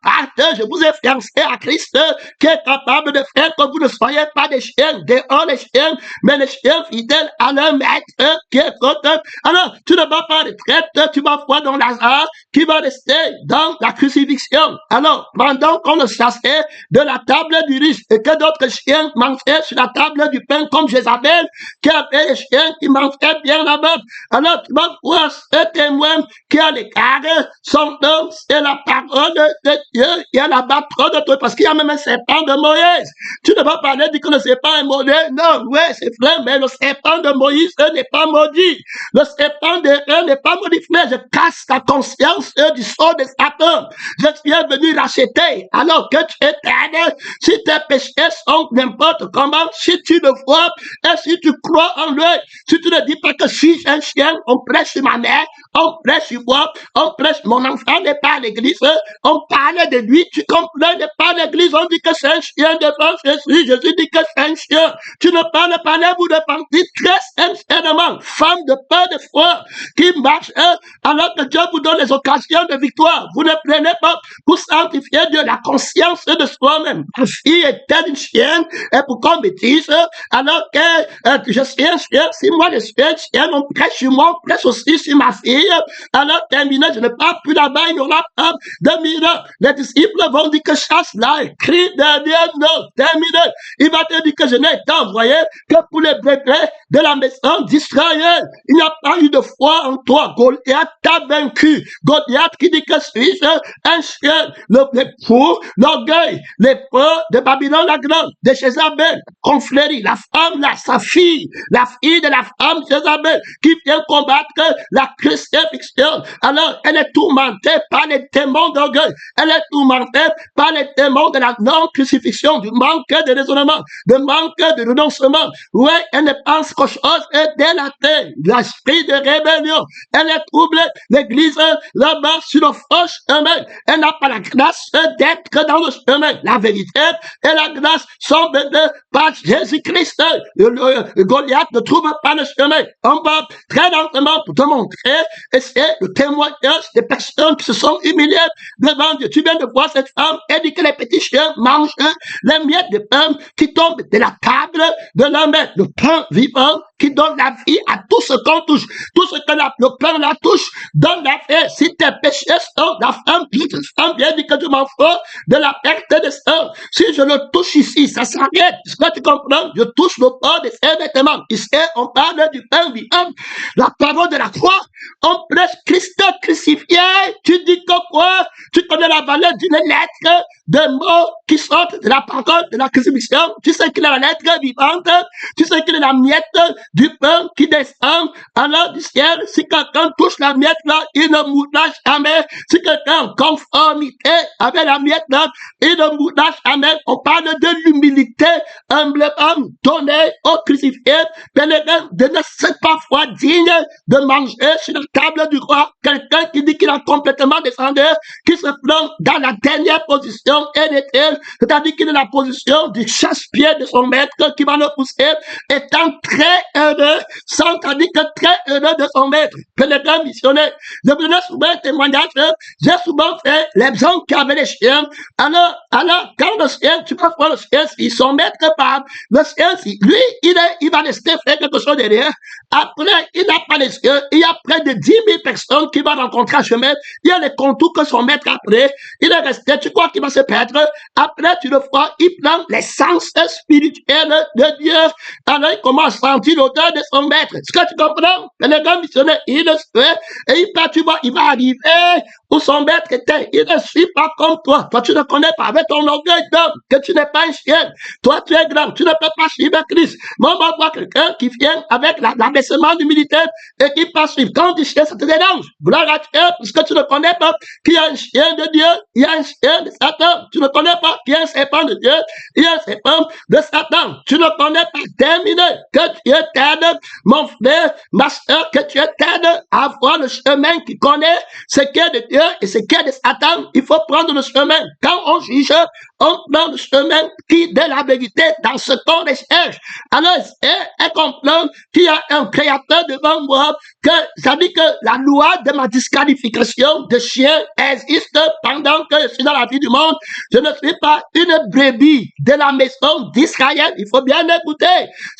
je vous ai fiancé à Christ, qui est capable de faire que vous ne soyez pas des chiens, dehors les chiens, mais les chiens fidèles à leur maître, qui est content. Alors, tu ne vas pas retraite, tu vas voir dans Lazare, qui va rester dans la crucifixion. Alors, pendant qu'on le chassait de la table du riche, et que d'autres chiens mangeaient sur la table du pain, comme Jézabel, qui avait les chiens qui mangeaient bien là-bas. Alors, tu vas voir ce témoin qui a l'écart, son nom, c'est la parole de Dieu. Il y a là-bas trop de trucs, parce qu'il y a même un serpent de Moïse. Tu ne vas pas dire que le serpent est maudit. Non, ouais, c'est vrai, mais le serpent de Moïse n'est pas maudit. Le serpent de n'est pas maudit. Mais je casse ta conscience du sceau de Satan. Je suis venu racheter, alors que tu es éternel. Si tes péchés sont n'importe comment, si tu le vois, et si tu crois en lui, si tu ne dis pas que si j'ai un chien, on prêche sur ma mère, on prêche sur moi, on prêche, mon enfant n'est pas à l'église, on parle de lui, tu comprends, n'est pas à l'église, on dit que c'est un chien devant Jésus dit que c'est un chien. Tu ne parles pas là, vous ne pensez très sincèrement, femme de peur de foi, qui marche, alors que Dieu vous donne les occasions de victoire. Vous ne prenez pas pour sanctifier Dieu la conscience de soi-même. Ma fille est une chienne, et pourquoi on me dise, alors que je suis un chien, si moi je suis un chien, on prêche sur moi, on prêche aussi sur ma fille, alors terminé, je ne parle plus là-bas, il n'y aura pas de miracle. Les disciples vont dire que chasse-là, crie derrière nous, terminé. Il va te dire que je n'ai été envoyé que pour les bébés de la maison d'Israël. Il n'y a pas eu de foi en toi. Goliath t'a vaincu. Goliath qui dit que suis-je un chien, les fous, l'orgueil, les peurs de Babylone la grande, de Jézabel, conflérie, la femme là, sa fille, la fille de la femme Jézabel, qui vient combattre la crucifixion. Alors, elle est tourmentée par les démons d'orgueil. Elle est tourmentée par les démons de la non-crucifixion, du manque de raisonnement, du manque de renoncement. Oui, elle ne pense qu'aux choses délatées, l'esprit de rébellion. Elle est troublée. L'église, là-bas, sur le faux chemin. Elle n'a pas la grâce d'être dans le chemin. La vérité et la grâce sont données par Jésus-Christ. Goliath ne trouve pas le chemin. On va très lentement pour te montrer, et c'est le témoignage des personnes qui se sont humiliées devant Dieu. Tu viens de voir cette femme, elle dit que les petits chiens mangent les miettes de pain qui tombent de la table de la main. Le pain vivant qui donne la vie à tout ce qu'on touche. Tout ce que le pain la touche donne la vie. Si tes péchés sont la femme vient dire que tu m'en fous de la perte de sang. Si je le touche ici, ça s'arrête. Est-ce que tu comprends? Je touche le port de ses vêtements. Ici, on parle du pain vivant. La parole de la croix. On prêche Christ crucifié. Tu dis que quoi? Tu connais la valeur d'une lettre de mots qui sortent de la parole de la crucifixion. Tu sais qu'il est la lettre vivante. Tu sais qu'il est la miette du pain qui descend alors du ciel. Si quelqu'un touche la miette là, il ne mourra jamais. Si quelqu'un est en conformité avec la miette là, il ne mourra jamais. On parle de l'humilité humblement donnée au crucifié. Pénétrant de ne c'est pas foi digne de manger sur la table du roi. Quelqu'un qui dit qu'il a complètement descendu, qui se plonge dans la dernière position éternelle, c'est-à-dire qu'il est la position du chasse-pied de son maître qui va le pousser, étant très heureux, sans dire que très heureux de son maître. Pénétrant missionnaire. Je venais souvent un témoignage, j'ai souvent fait les gens qui avaient les chiens. Alors, quand le chien, tu peux voir le chien, si son maître parle, le chien, si lui, il va rester faire quelque chose derrière. Après, il n'a pas les yeux. Il y a près de 10 000 personnes qui vont rencontrer un chemin. Il y a les contours que son maître a pris. Il est resté. Tu crois qu'il va se perdre? Après, tu le vois, il prend l'essence spirituelle de Dieu. Alors, il commence à sentir l'odeur de son maître. Est-ce que tu comprends? Le gars missionnaire, il le fait. Et il part, tu vois, il va arriver où son maître était. Il ne suit pas comme toi. Toi, tu ne connais pas avec ton orgueil d'homme que tu n'es pas un chien. Toi, tu es grand. Tu ne peux pas chier suivre Christ. Mais on va voir quelqu'un qui vient avec l'abaissement d'humilité et qui passe suivre. Quand tu chien, ça te dérange. Gloire à Dieu, parce que tu ne connais pas qu'il y a un chien de Dieu, il y a un chien de Satan. Tu ne connais pas qu'il y a un serpent de Dieu, il y a un serpent de Satan. Tu ne connais pas, terminé, que Dieu t'aide, mon frère, ma soeur, que Dieu t'aide à avoir le chemin qui connaît ce qui est de Dieu et ce qui est de Satan. Il faut prendre le chemin. Quand on juge, on prend le chemin qui est de la vérité dans ce qu'on recherche. Alors, elle comprend qu'il y a un créateur devant moi, que ça dit que la loi de ma disqualification de chien existe pendant que je suis dans la vie du monde. Je ne suis pas une brebis de la maison d'Israël. Il faut bien écouter.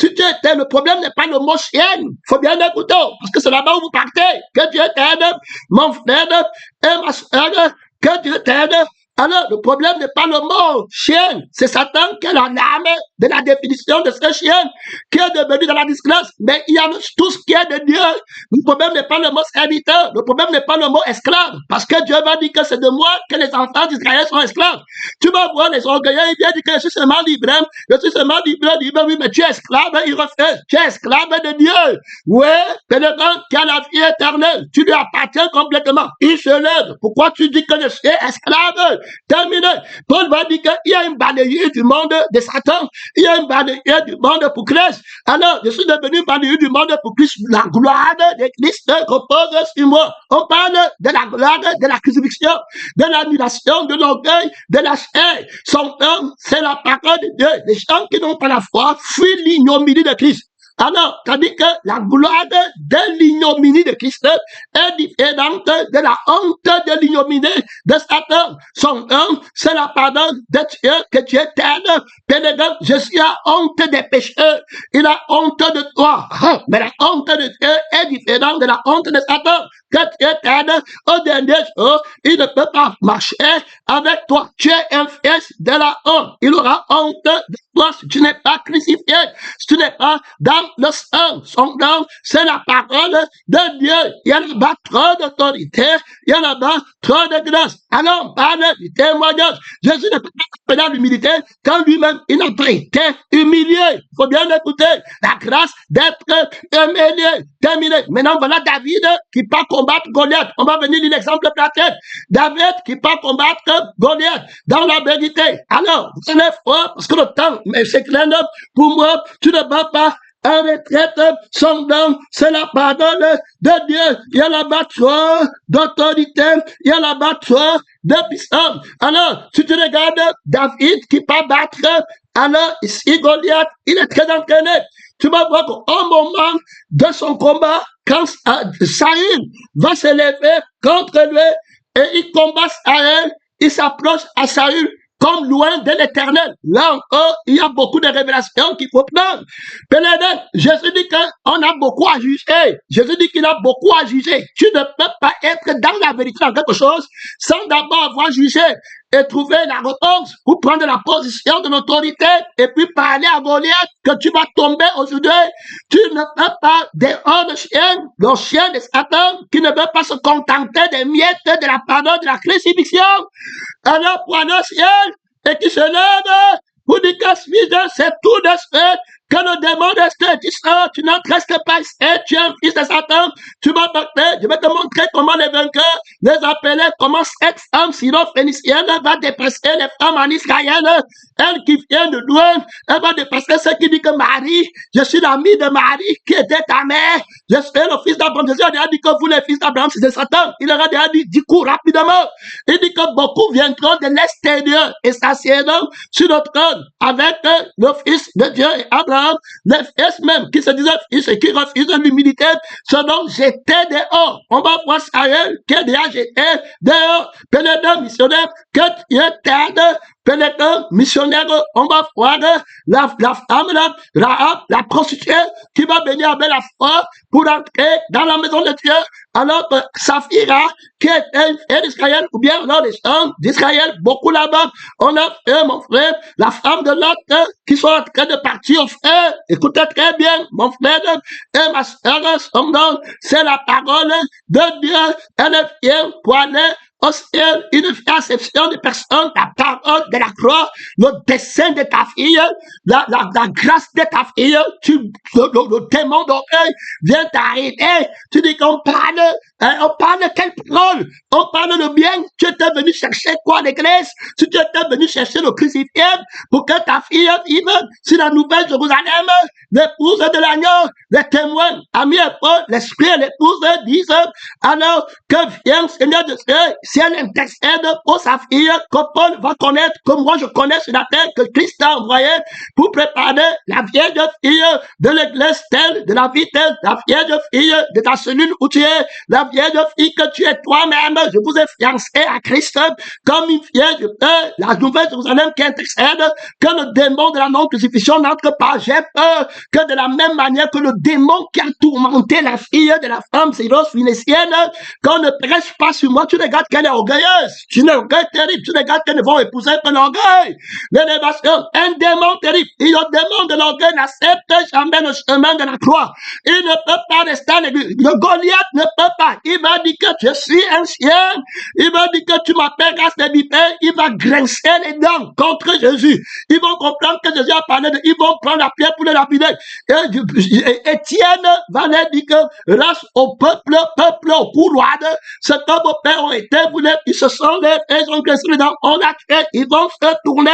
Si tu étais, le problème n'est pas le mot chienne. Il faut bien écouter, parce que c'est là-bas où vous partez. Que Dieu t'aide, mon frère et ma soeur, que Dieu t'aide. Alors, le problème n'est pas le mot chien, c'est Satan qui est la lame de la définition de ce chien qui est devenu dans la disgrâce. Mais il y a tout ce qui est de Dieu. Le problème n'est pas le mot serviteur, le problème n'est pas le mot esclave, parce que Dieu va dire que c'est de moi que les enfants d'Israël sont esclaves. Tu vas voir les orgueilleux, ils viennent dire que je suis seulement libre, je suis seulement libre, oui, mais tu es esclave, il refuse, tu es esclave de Dieu. Oui, c'est le grand qui a la vie éternelle, tu lui appartiens complètement. Il se lève. Pourquoi tu dis que je suis esclave? Terminé. Paul va dire qu'il y a une balayure du monde de Satan. Il y a une balayure du monde pour Christ. Alors, je suis devenu balayure du monde pour Christ. La gloire de Christ repose sur moi. On parle de la gloire de la crucifixion, de l'annulation, de l'orgueil, de la chair. Son homme, c'est la parole de Dieu. Les gens qui n'ont pas la foi fuient l'ignominie de Christ. Alors, c'est-à-dire que la gloire de l'ignominie de Christ est différente de la honte de l'ignominie de Satan. Son homme, c'est la parole de Dieu, que Dieu t'aide. Pénégal, je suis à honte des pécheurs. Il a honte de toi. Mais la honte de Dieu est différente de la honte de Satan. Que Dieu t'aide au dernier jour, il ne peut pas marcher avec toi. Tu es un fils de la honte. Il aura honte de toi si tu n'es pas crucifié, si tu n'es pas dans le sang. Son nom, c'est la parole de Dieu. Il y a là-bas trop d'autorité, il y a là-bas trop de grâce. Alors on parle du témoignage. Jésus ne peut pas appeler à l'humilité quand lui-même, il n'a pas été humilié. Il faut bien écouter la grâce d'être humilié. Terminé. Maintenant, voilà David qui part combattre Goliath. On va venir lire l'exemple pratique. David qui part combattre Goliath dans la vérité. Alors, vous allez voir, parce que le temps, mais c'est clair, pour moi, tu ne vas pas en retraite, son nom, c'est la parole de Dieu. Il y a là-bas trop d'autorité, il y a là-bas trop de puissance. Alors, si tu regardes David qui part battre, alors ici Goliath, il est très entraîné. Tu vas voir qu'au moment de son combat, quand Saül va se lever contre lui et il combat Saül, il s'approche à Saül comme loin de l'Éternel. Là encore, il y a beaucoup de révélations qu'il faut prendre. Pénédé, Jésus dit qu'on a beaucoup à juger. Jésus dit qu'il a beaucoup à juger. Tu ne peux pas être dans la vérité dans quelque chose sans d'abord avoir jugé et trouver la réponse pour prendre la position de l'autorité et puis parler à Goliath que tu vas tomber aujourd'hui. Tu ne peux pas dehors de chien, le chien de Satan qui ne veut pas se contenter des miettes de la parole de la crucifixion. Alors, pour un ciel et qui se lève pour dire que c'est tout de suite que le démon de dit ça, tu n'entres pas ici, tu es un fils de Satan, tu vas partir, je vais te montrer comment les vainqueurs les appeler, comment cette femme syro-phénicienne va dépasser les femmes en Israël, elle qui vient de loin, elle va dépasser ceux qui dit que Marie, je suis l'ami de Marie qui était ta mère, je suis le fils d'Abraham. Jésus a déjà dit que vous les fils d'Abraham, c'est de Satan. Il leur a déjà dit, du coup, rapidement, il dit que beaucoup viendront de l'extérieur et s'assiedront sur le trône avec le fils de Dieu et Abraham, les fils même qui se disaient fils et qui refusent l'humilité, ce dont j'étais dehors. On va voir Saül qui est déjà j'étais dehors. Pénétrant missionnaire, que Dieu t'aide. Pénétrant missionnaire, on va voir la femme, la prostituée qui va venir avec la foi pour entrer dans la maison de Dieu. Alors que Saphira, qui était une fille d'Israël, ou bien alors les gens d'Israël, beaucoup là-bas, on a fait, mon frère, la femme de l'autre qui sont en train de partir au frère. Écoutez très bien, mon frère et ma soeur, son nom, c'est la parole de Dieu. Elle vient pour aller au ciel une acception de personne, la parole de la croix, le dessein de ta fille, la grâce de ta fille, le démon d'orgueil vient t'arrêter. Tu dis qu'on parle, on parle de quelle parole? On parle de bien. Tu étais venu chercher quoi l'église? Si tu étais venu chercher le crucifié pour que ta fille vive sur la nouvelle Jérusalem, l'épouse de l'agneau, les témoins, amis et Paul, l'esprit et l'épouse disent, alors que vient Seigneur de Dieu, si elle intercède pour sa fille, que Paul va connaître, que moi je connais sur la terre, que Christ a envoyé pour préparer la vieille fille de l'église telle, de la vie telle, la vieille fille de ta cellule où tu es, la vieille fille que tu es toi-même. Je vous ai fiancé à Christ comme une vieille de la nouvelle Jérusalem qui intercède, que le démon de la non-crucifixion n'entre pas. J'ai peur que de la même manière que le démon qui a tourmenté la fille de la femme syro-phénicienne, qu'on ne prêche pas sur moi, tu regardes qu'elle est orgueilleuse, tu n'es orgueil terrible, tu regardes qu'elle ne va épouser un orgueil, l'élévation, un démon terrible, et le démon de l'orgueil n'accepte jamais le chemin de la croix, il ne peut pas rester à l'église, le Goliath ne peut pas, il m'a dit que je suis un chien, il m'a dit que tu m'appelles grâce des vipères, il va grincer les dents contre Jésus, ils vont comprendre que Jésus a parlé de, ils vont prendre la pierre pour le lapider, et Étienne va leur dire que race au peuple au couloir, ce que vos pères ont été, ils se sont levés, ils ont grincé les dents, on a créé, ils vont se tourner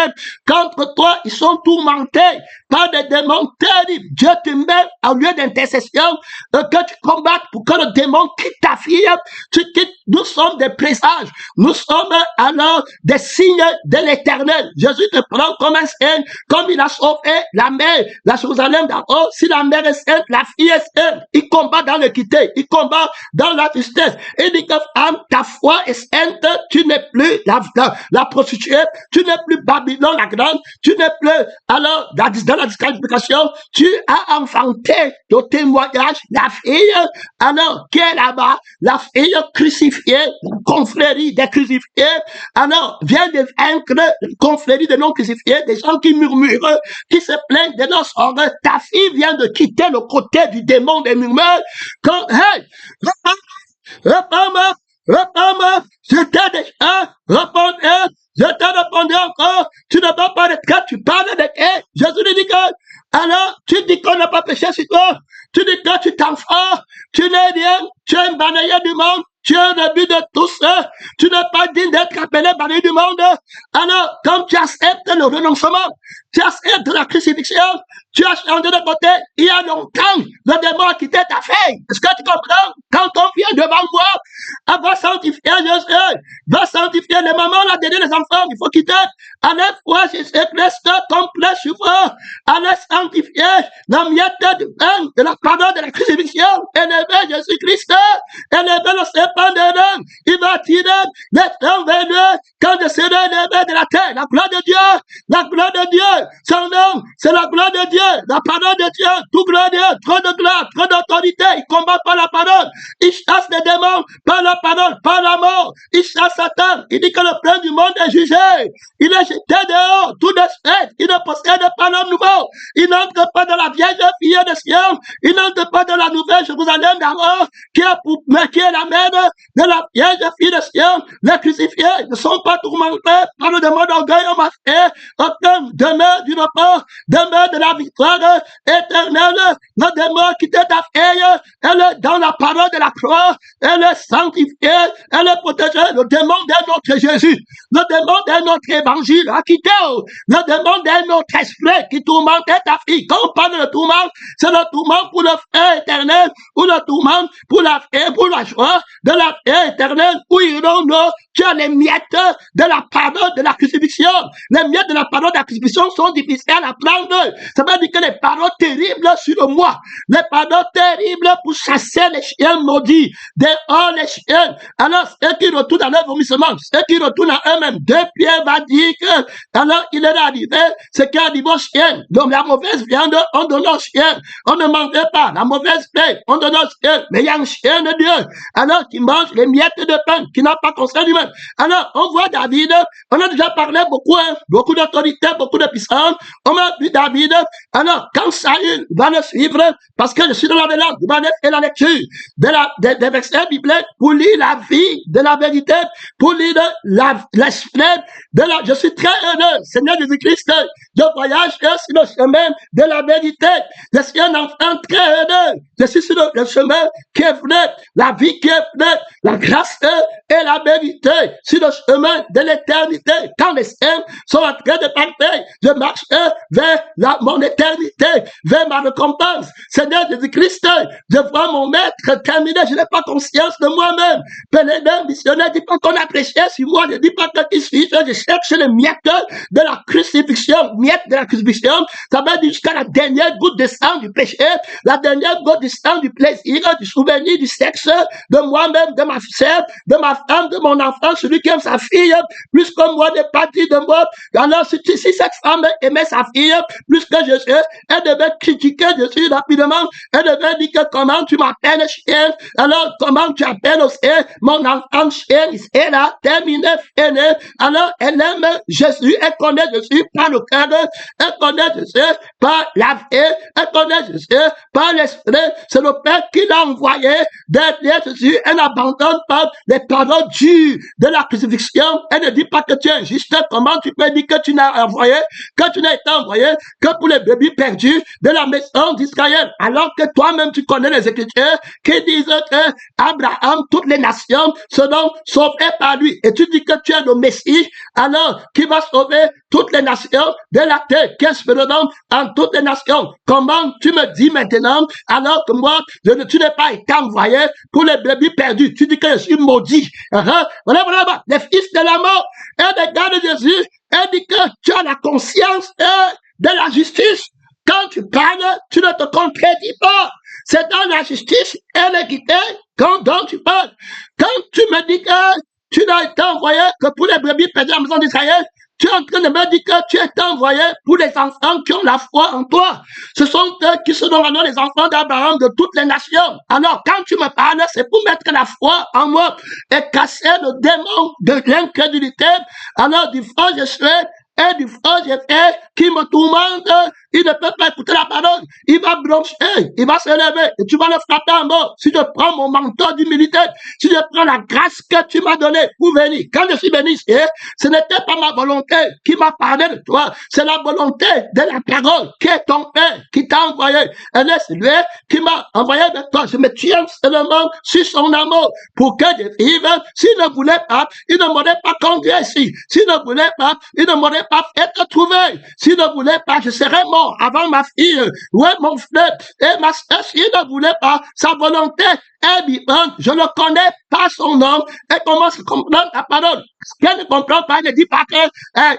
contre toi, ils sont tourmentés par des démons terribles. Dieu te met au lieu d'intercession, que tu combattes pour que le démon quitte ta fille, tu quittes, nous sommes des présages, nous sommes alors des signes de l'éternel. Jésus te prend comme un signe, comme il a sauvé la mère, la Jérusalem d'abord, si la mère est sainte, la fille est sainte, il combat dans l'équité, il combat dans la justesse, il dit que femme, ta foi est sainte, tu n'es plus la prostituée, tu n'es plus Babylone la grande, tu n'es plus alors dans la disqualification, tu as enfanté au témoignage la fille, alors qui est là-bas, la fille crucifiée, la confrérie des crucifiés, alors vient de vaincre la confrérie des non-crucifiés, des gens qui murmurent, qui se plaignent de leur sort. Ta fille vient de quitter le côté du démon des murmures, quand, hey, réponds-moi, je t'ai déjà répondu, je t'ai répondu encore, tu ne vas pas de quoi tu parles de quoi. Jésus lui dit que, alors, tu dis qu'on n'a pas péché sur toi, tu dis que tu t'en fous, tu n'es rien, tu es un balayeur du monde, tu es le but de tous, tu n'es pas digne d'être appelé balayeur du monde. Alors, comme tu acceptes le renoncement, tu acceptes la crucifixion, tu as changé de côté, il y a longtemps, le démon a quitté ta fille. Est-ce que tu comprends? Quand on vient devant moi, va sanctifier Jésus, va sanctifier les mamans, la donner les enfants, il faut quitter. Allez, foi, Jésus-Christ, complet souffrant, allez sanctifier la miette de pain, de la parole de la crucifixion, élever Jésus-Christ, élever le serpent de l'homme, il va tirer les temps vers nous, quand je serai élevé de la terre, la gloire de Dieu, son nom, c'est la gloire de Dieu, la parole de Dieu, tout gloire de Dieu, trop de gloire, trop d'autorité, il combat par la parole, il chasse les démons par la parole, par la mort, il chasse Satan, il dit que le prince du monde est jugé, il est jeté dehors, tout de suite, il ne possède pas l'homme nouveau, il n'entre pas dans la vieille fille de Sion, il n'entre pas dans la nouvelle Jérusalem d'abord, qui est la mère de la vieille fille de Sion, les crucifiés ne sont pas tourmentés par le démon d'orgueil, on m'a fait, aucun demeure du repos, demeure de la victoire éternelle, le démon qui était ta fille, elle est dans la parole de la croix, elle est sanctifiée, elle est protégée, le démon de notre Jésus, le démon de notre évangile, a quitté, le démon de notre esprit qui tourmentait ta fille. Quand on parle de tourment, c'est le tourment pour le feu éternel, ou le tourment pour la joie de la paix éternelle, où irons-nous? Tu as les miettes de la parole de la crucifixion. Les miettes de la parole de la crucifixion sont difficiles à prendre. Ça veut dire que les paroles terribles sur moi, les paroles terribles pour chasser les chiens maudits, dehors les chiens. Alors, ceux qui retournent à leur vomissement, ceux qui retournent à eux-mêmes, 2 Pierre va dire que, alors il est arrivé, ce qui est arrivé aux chiens. Donc la mauvaise viande, on donne aux chiens. On ne mangeait pas. La mauvaise paix, on donne aux chiens. Mais il y a un chien de Dieu, alors qui mange les miettes de pain, qui n'a pas conscience lui-même. même. Alors, on voit David, on a déjà parlé beaucoup, hein, beaucoup d'autorité, beaucoup de puissance. On a vu David, alors, quand Saül va le suivre, parce que je suis dans la langue, il va faire la lecture des versets bibliques pour lire la vie de la vérité, pour lire l'esprit de la, je suis très heureux, Seigneur Jésus-Christ, je voyage sur le chemin de la vérité. Je suis un enfant très heureux. Je suis sur le chemin qui est vrai, la vie qui est vraie, la grâce et la vérité, sur le chemin de l'éternité. Quand les saints sont en train de partir, je marche vers mon éternité, vers ma récompense. Seigneur Jésus-Christ, je vois mon maître terminé, je n'ai pas conscience de moi-même. Pèlerin, missionnaire, ne dis pas qu'on a prêché sur moi, ne dis pas que qui suis-je, je cherche le miettes de la crucifixion, miettes de la crucifixion, ça va jusqu'à la dernière goutte de sang du péché, la dernière goutte de sang du plaisir, du souvenir, du sexe, de moi-même, de ma sœur, de ma femme, de mon enfant, celui qui aime sa fille, plus que moi n'est pas dit de moi. Alors, si cette femme aimait sa fille, plus que je sais, elle devait critiquer Jésus rapidement, elle devait dire que comment tu m'appelles chien, alors comment tu appelles aussi mon enfant chien, et là, terminé, fini. Alors, elle aime Jésus, elle connaît Jésus par le cœur, elle connaît Jésus par la vie, elle connaît Jésus par l'esprit. C'est le Père qui l'a envoyé derrière Jésus. Elle n'abandonne pas les paroles dures de la crucifixion. Elle ne dit pas que tu es injuste. Comment tu peux dire que tu n'as envoyé, que tu n'as été envoyé que pour les bébés perdus de la maison d'Israël, alors que toi-même tu connais les Écritures qui disent que Abraham, toutes les nations seront sauvées par lui. Et tu dis que tu es le Messie, alors qui va sauver toutes les nations de la terre, qui espéreront en toutes les nations. Comment tu me dis maintenant, alors que moi, tu n'es pas été envoyé pour les brebis perdus. Tu dis que je suis maudit. Voilà. Les fils de la mort, et regarde Jésus, et dit que tu as la conscience de la justice. Quand tu parles, tu ne te contredis pas. C'est dans la justice et l'équité dont tu parles. Quand tu me dis que tu n'as été envoyé que pour les brebis perdues à la maison d'Israël, tu es en train de me dire que tu es envoyé pour les enfants qui ont la foi en toi. Ce sont eux qui seront les enfants d'Abraham de toutes les nations. Alors, quand tu me parles, c'est pour mettre la foi en moi et casser le démon de l'incrédulité. Alors, du fond, je suis et du fond, j'ai fait qui me tourmente. Il ne peut pas écouter la parole. Il va broncher, il va se lever et tu vas le frapper en mort. Si je prends mon manteau d'humilité, si je prends la grâce que tu m'as donnée pour venir. Quand je suis venu ici, ce n'était pas ma volonté qui m'a parlé de toi. C'est la volonté de la parole qui est ton Père, qui t'a envoyé. Et c'est lui qui m'a envoyé de toi. Je me tiens seulement sur son amour pour que je vive. S'il ne voulait pas, il ne m'aurait pas conduit ici. S'il ne voulait pas, il ne m'aurait pas fait trouver. S'il ne voulait pas, je serais mort avant ma fille, mon frère et ma soeur. S'il ne voulait pas, sa volonté est vivante. Je ne connais pas son nom et commence à comprendre la parole. Ce qu'elle ne comprend pas, elle ne dit pas que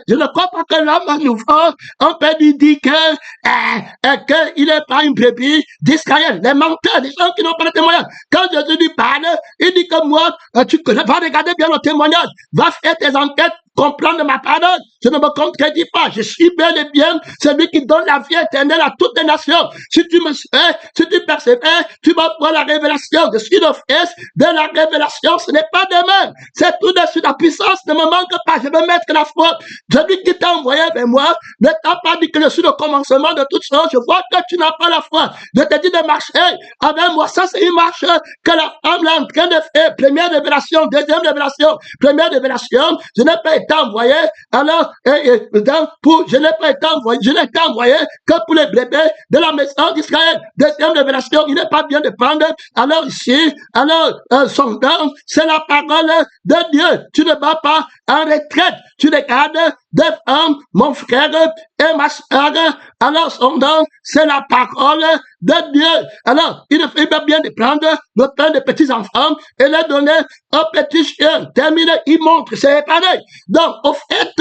je ne crois pas que l'homme nouveau, on peut lui dire qu'il n'est pas une brebis d'Israël. Les menteurs, les gens qui n'ont pas de témoignage. Quand Jésus lui parle, il dit que moi, tu vas regarder bien le témoignage, va faire tes enquêtes, comprendre ma parole. Je ne me contredis pas. Je suis bel et bien celui qui donne la vie éternelle à toutes les nations. Si tu me suis, si tu persévères, tu vas voir la révélation. Je suis le fils de la révélation. Ce n'est pas demain. C'est tout de suite. La puissance ne me manque pas. Je veux mettre la foi. Celui qui t'a envoyé vers moi ne t'a pas dit que je suis le commencement de toutes choses. Je vois que tu n'as pas la foi. Je te dis de marcher avec moi. Ça, c'est une marche que la femme est en train de faire. Première révélation, deuxième révélation. Première révélation, je n'ai pas été envoyé. Alors, je n'ai pas été envoyé. Je n'ai été envoyé que pour les bébés de la maison d'Israël. Deuxième révélation, il n'est pas bien de prendre. Alors ici, son nom, c'est la parole de Dieu. Tu ne vas pas en retraite. Tu regardes devant mon frère et ma soeur. Alors son nom, c'est la parole de Dieu. Alors, il fait bien de prendre le pain des petits enfants et les donner aux petits chiens. Terminé, il montre, c'est pareil. Donc, au fait,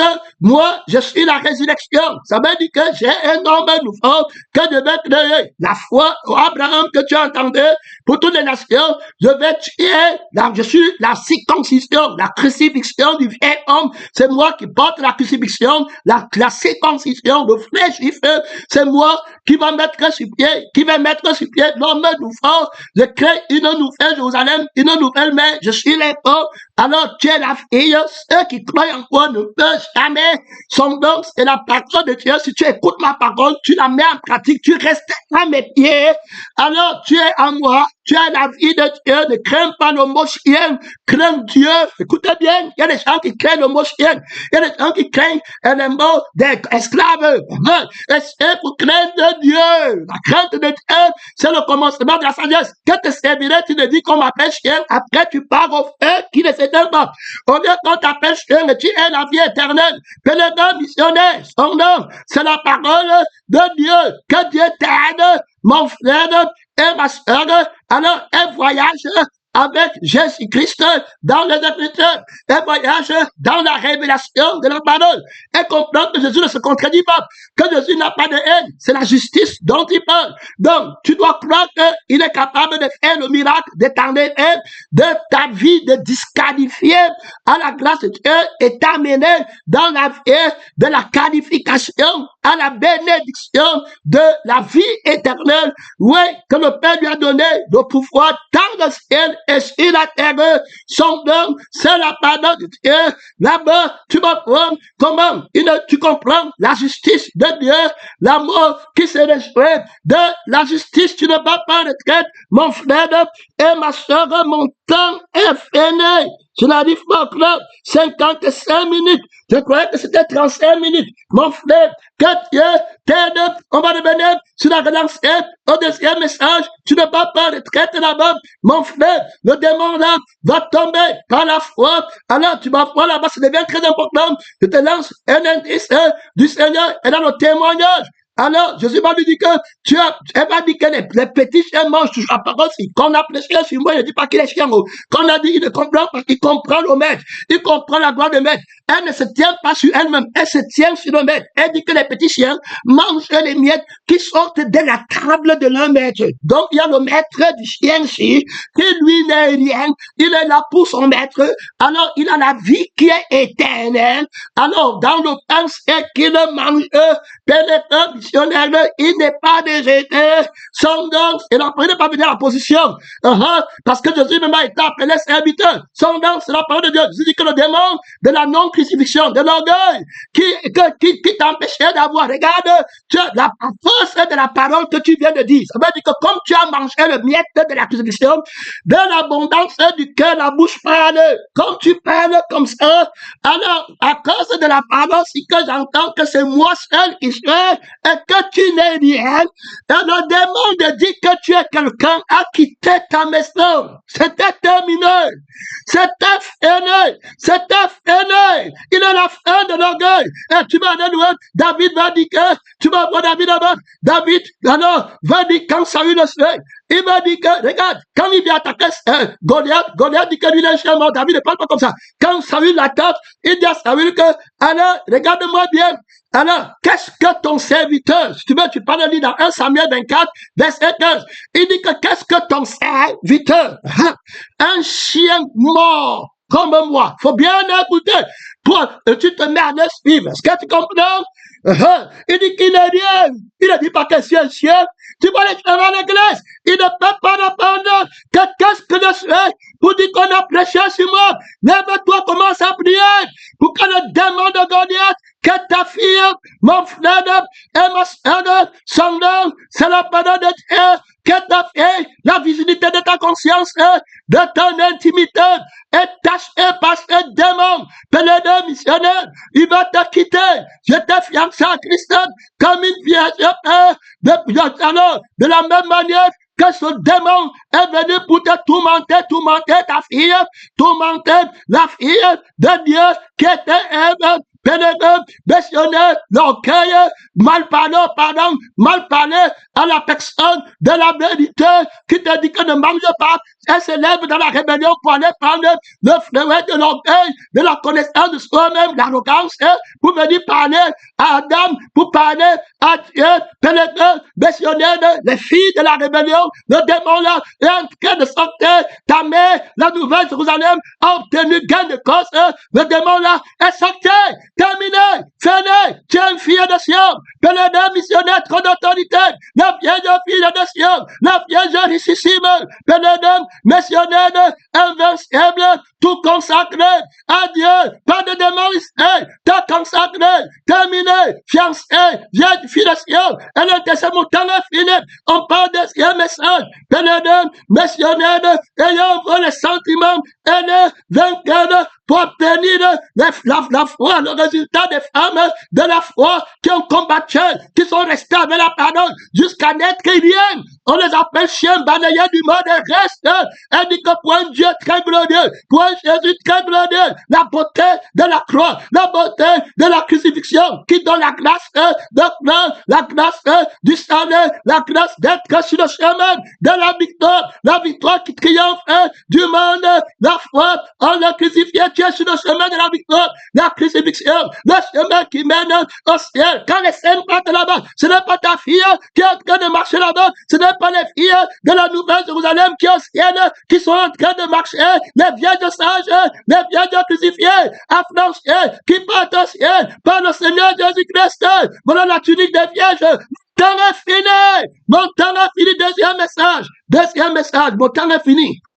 moi, je suis la résurrection. Ça veut dire que j'ai un homme nouveau que je vais créer. La foi au Abraham que tu entendais pour toutes les nations, je vais tuer. Je suis la circoncision, la crucifixion du vieil homme. C'est moi qui porte la crucifixion, la circoncision, le vrai juif. C'est moi qui va mettre sur pied l'homme nouveau. Je crée une nouvelle Jérusalem, une nouvelle mer. Je suis les pauvres. Alors tu es la fille. Ceux qui croient en toi ne peuvent jamais. Son nom, c'est la parole de Dieu. Si tu écoutes ma parole, tu la mets en pratique, tu restes à mes pieds. Alors tu es en moi. Tu as la vie de Dieu. Ne crains pas le mot chien. Crains Dieu. Écoutez bien. Il y a des gens qui craignent le mot chien. Il y a des gens qui craignent le mot d'esclave. Et c'est pour craindre Dieu. La crainte de Dieu, c'est le commencement de la sagesse. Que te servirait, tu ne dis qu'on m'appelle chien. Après, tu pars au feu qui ne s'éteint pas. Au lieu qu'on t'appelle chien, tu es la vie éternelle. Pèlerin missionnaire. Son nom, c'est la parole de Dieu. Que Dieu t'aide, mon frère et ma soeur. Alors, un voyage avec Jésus-Christ dans les Écritures, un voyage dans la révélation de la parole, et comprendre que Jésus ne se contredit pas, que Jésus n'a pas de haine, c'est la justice dont il parle. Donc, tu dois croire qu'il est capable de faire le miracle d'éternel de ta vie, de disqualifier à la grâce de Dieu et t'amener dans la vie de la qualification à la bénédiction de la vie éternelle. Oui, que le Père lui a donné le pouvoir dans le ciel et sur la terre. Son nom, c'est la parole de Dieu. Là-bas, tu vas voir comment tu comprends la justice de Dieu, l'amour qui se réjouit de la justice. Tu ne vas pas retraite, mon frère et ma soeur, mon temps est fini. Je n'arrive pas encore 55 minutes. Je croyais que c'était 35 minutes. Mon frère, que Dieu t'aide. On va revenir sur la relance au deuxième message. Tu ne vas pas retraite là-bas. Mon frère, le démon là va tomber par la foi. Alors tu vas voir là-bas, ça devient très important. Je te lance un indice du Seigneur et dans le témoignage. Alors, Jésus va lui dire que elle va dire que les petits chiens mangent toujours la parole. Qu'on a les chiens sur moi, il ne dit pas qu'il est chien. Qu'on a dit, il ne comprend pas qu'il comprend le maître. Il comprend la gloire de maître. Elle ne se tient pas sur elle-même. Elle se tient sur le maître. Elle dit que les petits chiens mangent les miettes qui sortent de la table de leur maître. Donc, il y a le maître du chien-ci, qui lui n'est rien. Il est là pour son maître. Alors, il a la vie qui est éternelle. Alors, dans le pain, c'est qu'il mange, pénétrant, missionnaire, il n'est pas déjeté. Son nom, il n'a pas venir la position. Parce que Jésus même a été appelé serviteur. Son nom, c'est la parole de Dieu. Jésus dit que le démon de la non-crucifixion, de l'orgueil, qui t'empêchait d'avoir, regarde, tu as la force de la parole que tu viens de dire. Ça veut dire que comme tu as mangé le miette de la crucifixion, de l'abondance du cœur, la bouche parle. Comme tu parles comme ça, alors, à cause de la parole, si que j'entends que c'est moi seul qui suis, et que tu n'es rien, et le démon te dit que tu es quelqu'un à quitter ta maison. C'était terminé. C'était fini. C'était fini. Il est la fin de l'orgueil. Et tu vas aller loin. David va dire que, tu vas voir David là-bas. David, alors, va dire quand Saül le fait. Il va dire que, regarde, quand il vient attaquer Goliath dit que lui, il est chien mort. David ne parle pas comme ça. Quand Saül l'attaque, il dit à Saül que, alors, regarde-moi bien. Alors, qu'est-ce que ton serviteur, si tu veux, tu parles dans 1 Samuel 24, verset 15. Il dit que qu'est-ce que ton serviteur, un chien mort, comme moi. Faut bien écouter. Tu te mets à le suivre. Est-ce que tu comprends? Il dit qu'il est rien. Il ne dit pas que c'est un chien. Tu vas aller faire à l'église. Il ne peut pas répondre. Qu'est-ce que je fais pour dire qu'on a prêché sur moi? Lève-toi, commence à prier. Pour que le démon de Goliath, que ta fille, mon frère et ma soeur, son nom, c'est la parole de Dieu. Que ta fille, la visibilité de ta conscience, de ton intimité, est tachée par ce démon, pèlerin missionnaire. Il va te quitter. Je t'ai fiancé à Christ comme une vierge, de la même manière que ce démon est venu pour te tourmenter ta fille, tourmenter la fille de Dieu qui était Ève, pénétré, missionnaire, l'orgueil, mal parlé à la personne de la vérité qui te dit que ne mange pas. Elle se lève dans la rébellion pour aller prendre le fleuret de l'orgueil, de la connaissance de soi-même, l'arrogance, pour venir parler à Adam, pour parler à Dieu, pénétré, missionnaire, les filles de la rébellion, le démon là est en train de sortir. Ta mère, la nouvelle Jérusalem, a obtenu gain de cause. Le démon là est sorti. Terminé, fini. Tu es une fille de Sion. Pénétré, missionnaire, trop d'autorité. La vieille fille de Sion. La vieille richissime. Pénétré, missionnaire, invincible, tout consacré à Dieu. Pas de démon ici. T'as consacré. Terminé, fiancé, vieille fille de Sion. Elle était ce montant fini. On parle de ce message. Pénétré, missionnaire, ayant les sentiments, haineux, vainqueur, pour obtenir la foi, le résultat des femmes de la foi qui ont combattu, qui sont restées avec la parole jusqu'à naître chrétiennes. On les appelle chiens balayés du monde et restent. Elle dit que pour un Dieu très glorieux, pour un Jésus très glorieux, la beauté de la croix, la beauté de la crucifixion, qui donne la grâce la grâce du salut, la grâce d'être sur le chemin de la victoire qui triomphe du monde, la foi, on l'a crucifié, tu es sur le chemin de la victoire, la crucifixion, le chemin qui mène au ciel. Quand les saints partent là-bas, ce n'est pas ta fille qui est en train de marcher là-bas, ce n'est pas les filles de la nouvelle Jérusalem qui sont anciennes, qui sont en train de marcher, les vieilles sages, les vieilles crucifiées, affranchies, qui partent au ciel par le Seigneur Jésus-Christ. Voilà la tunique des vierges. Mon temps est fini. Mon temps est fini. Deuxième message. Mon temps est fini.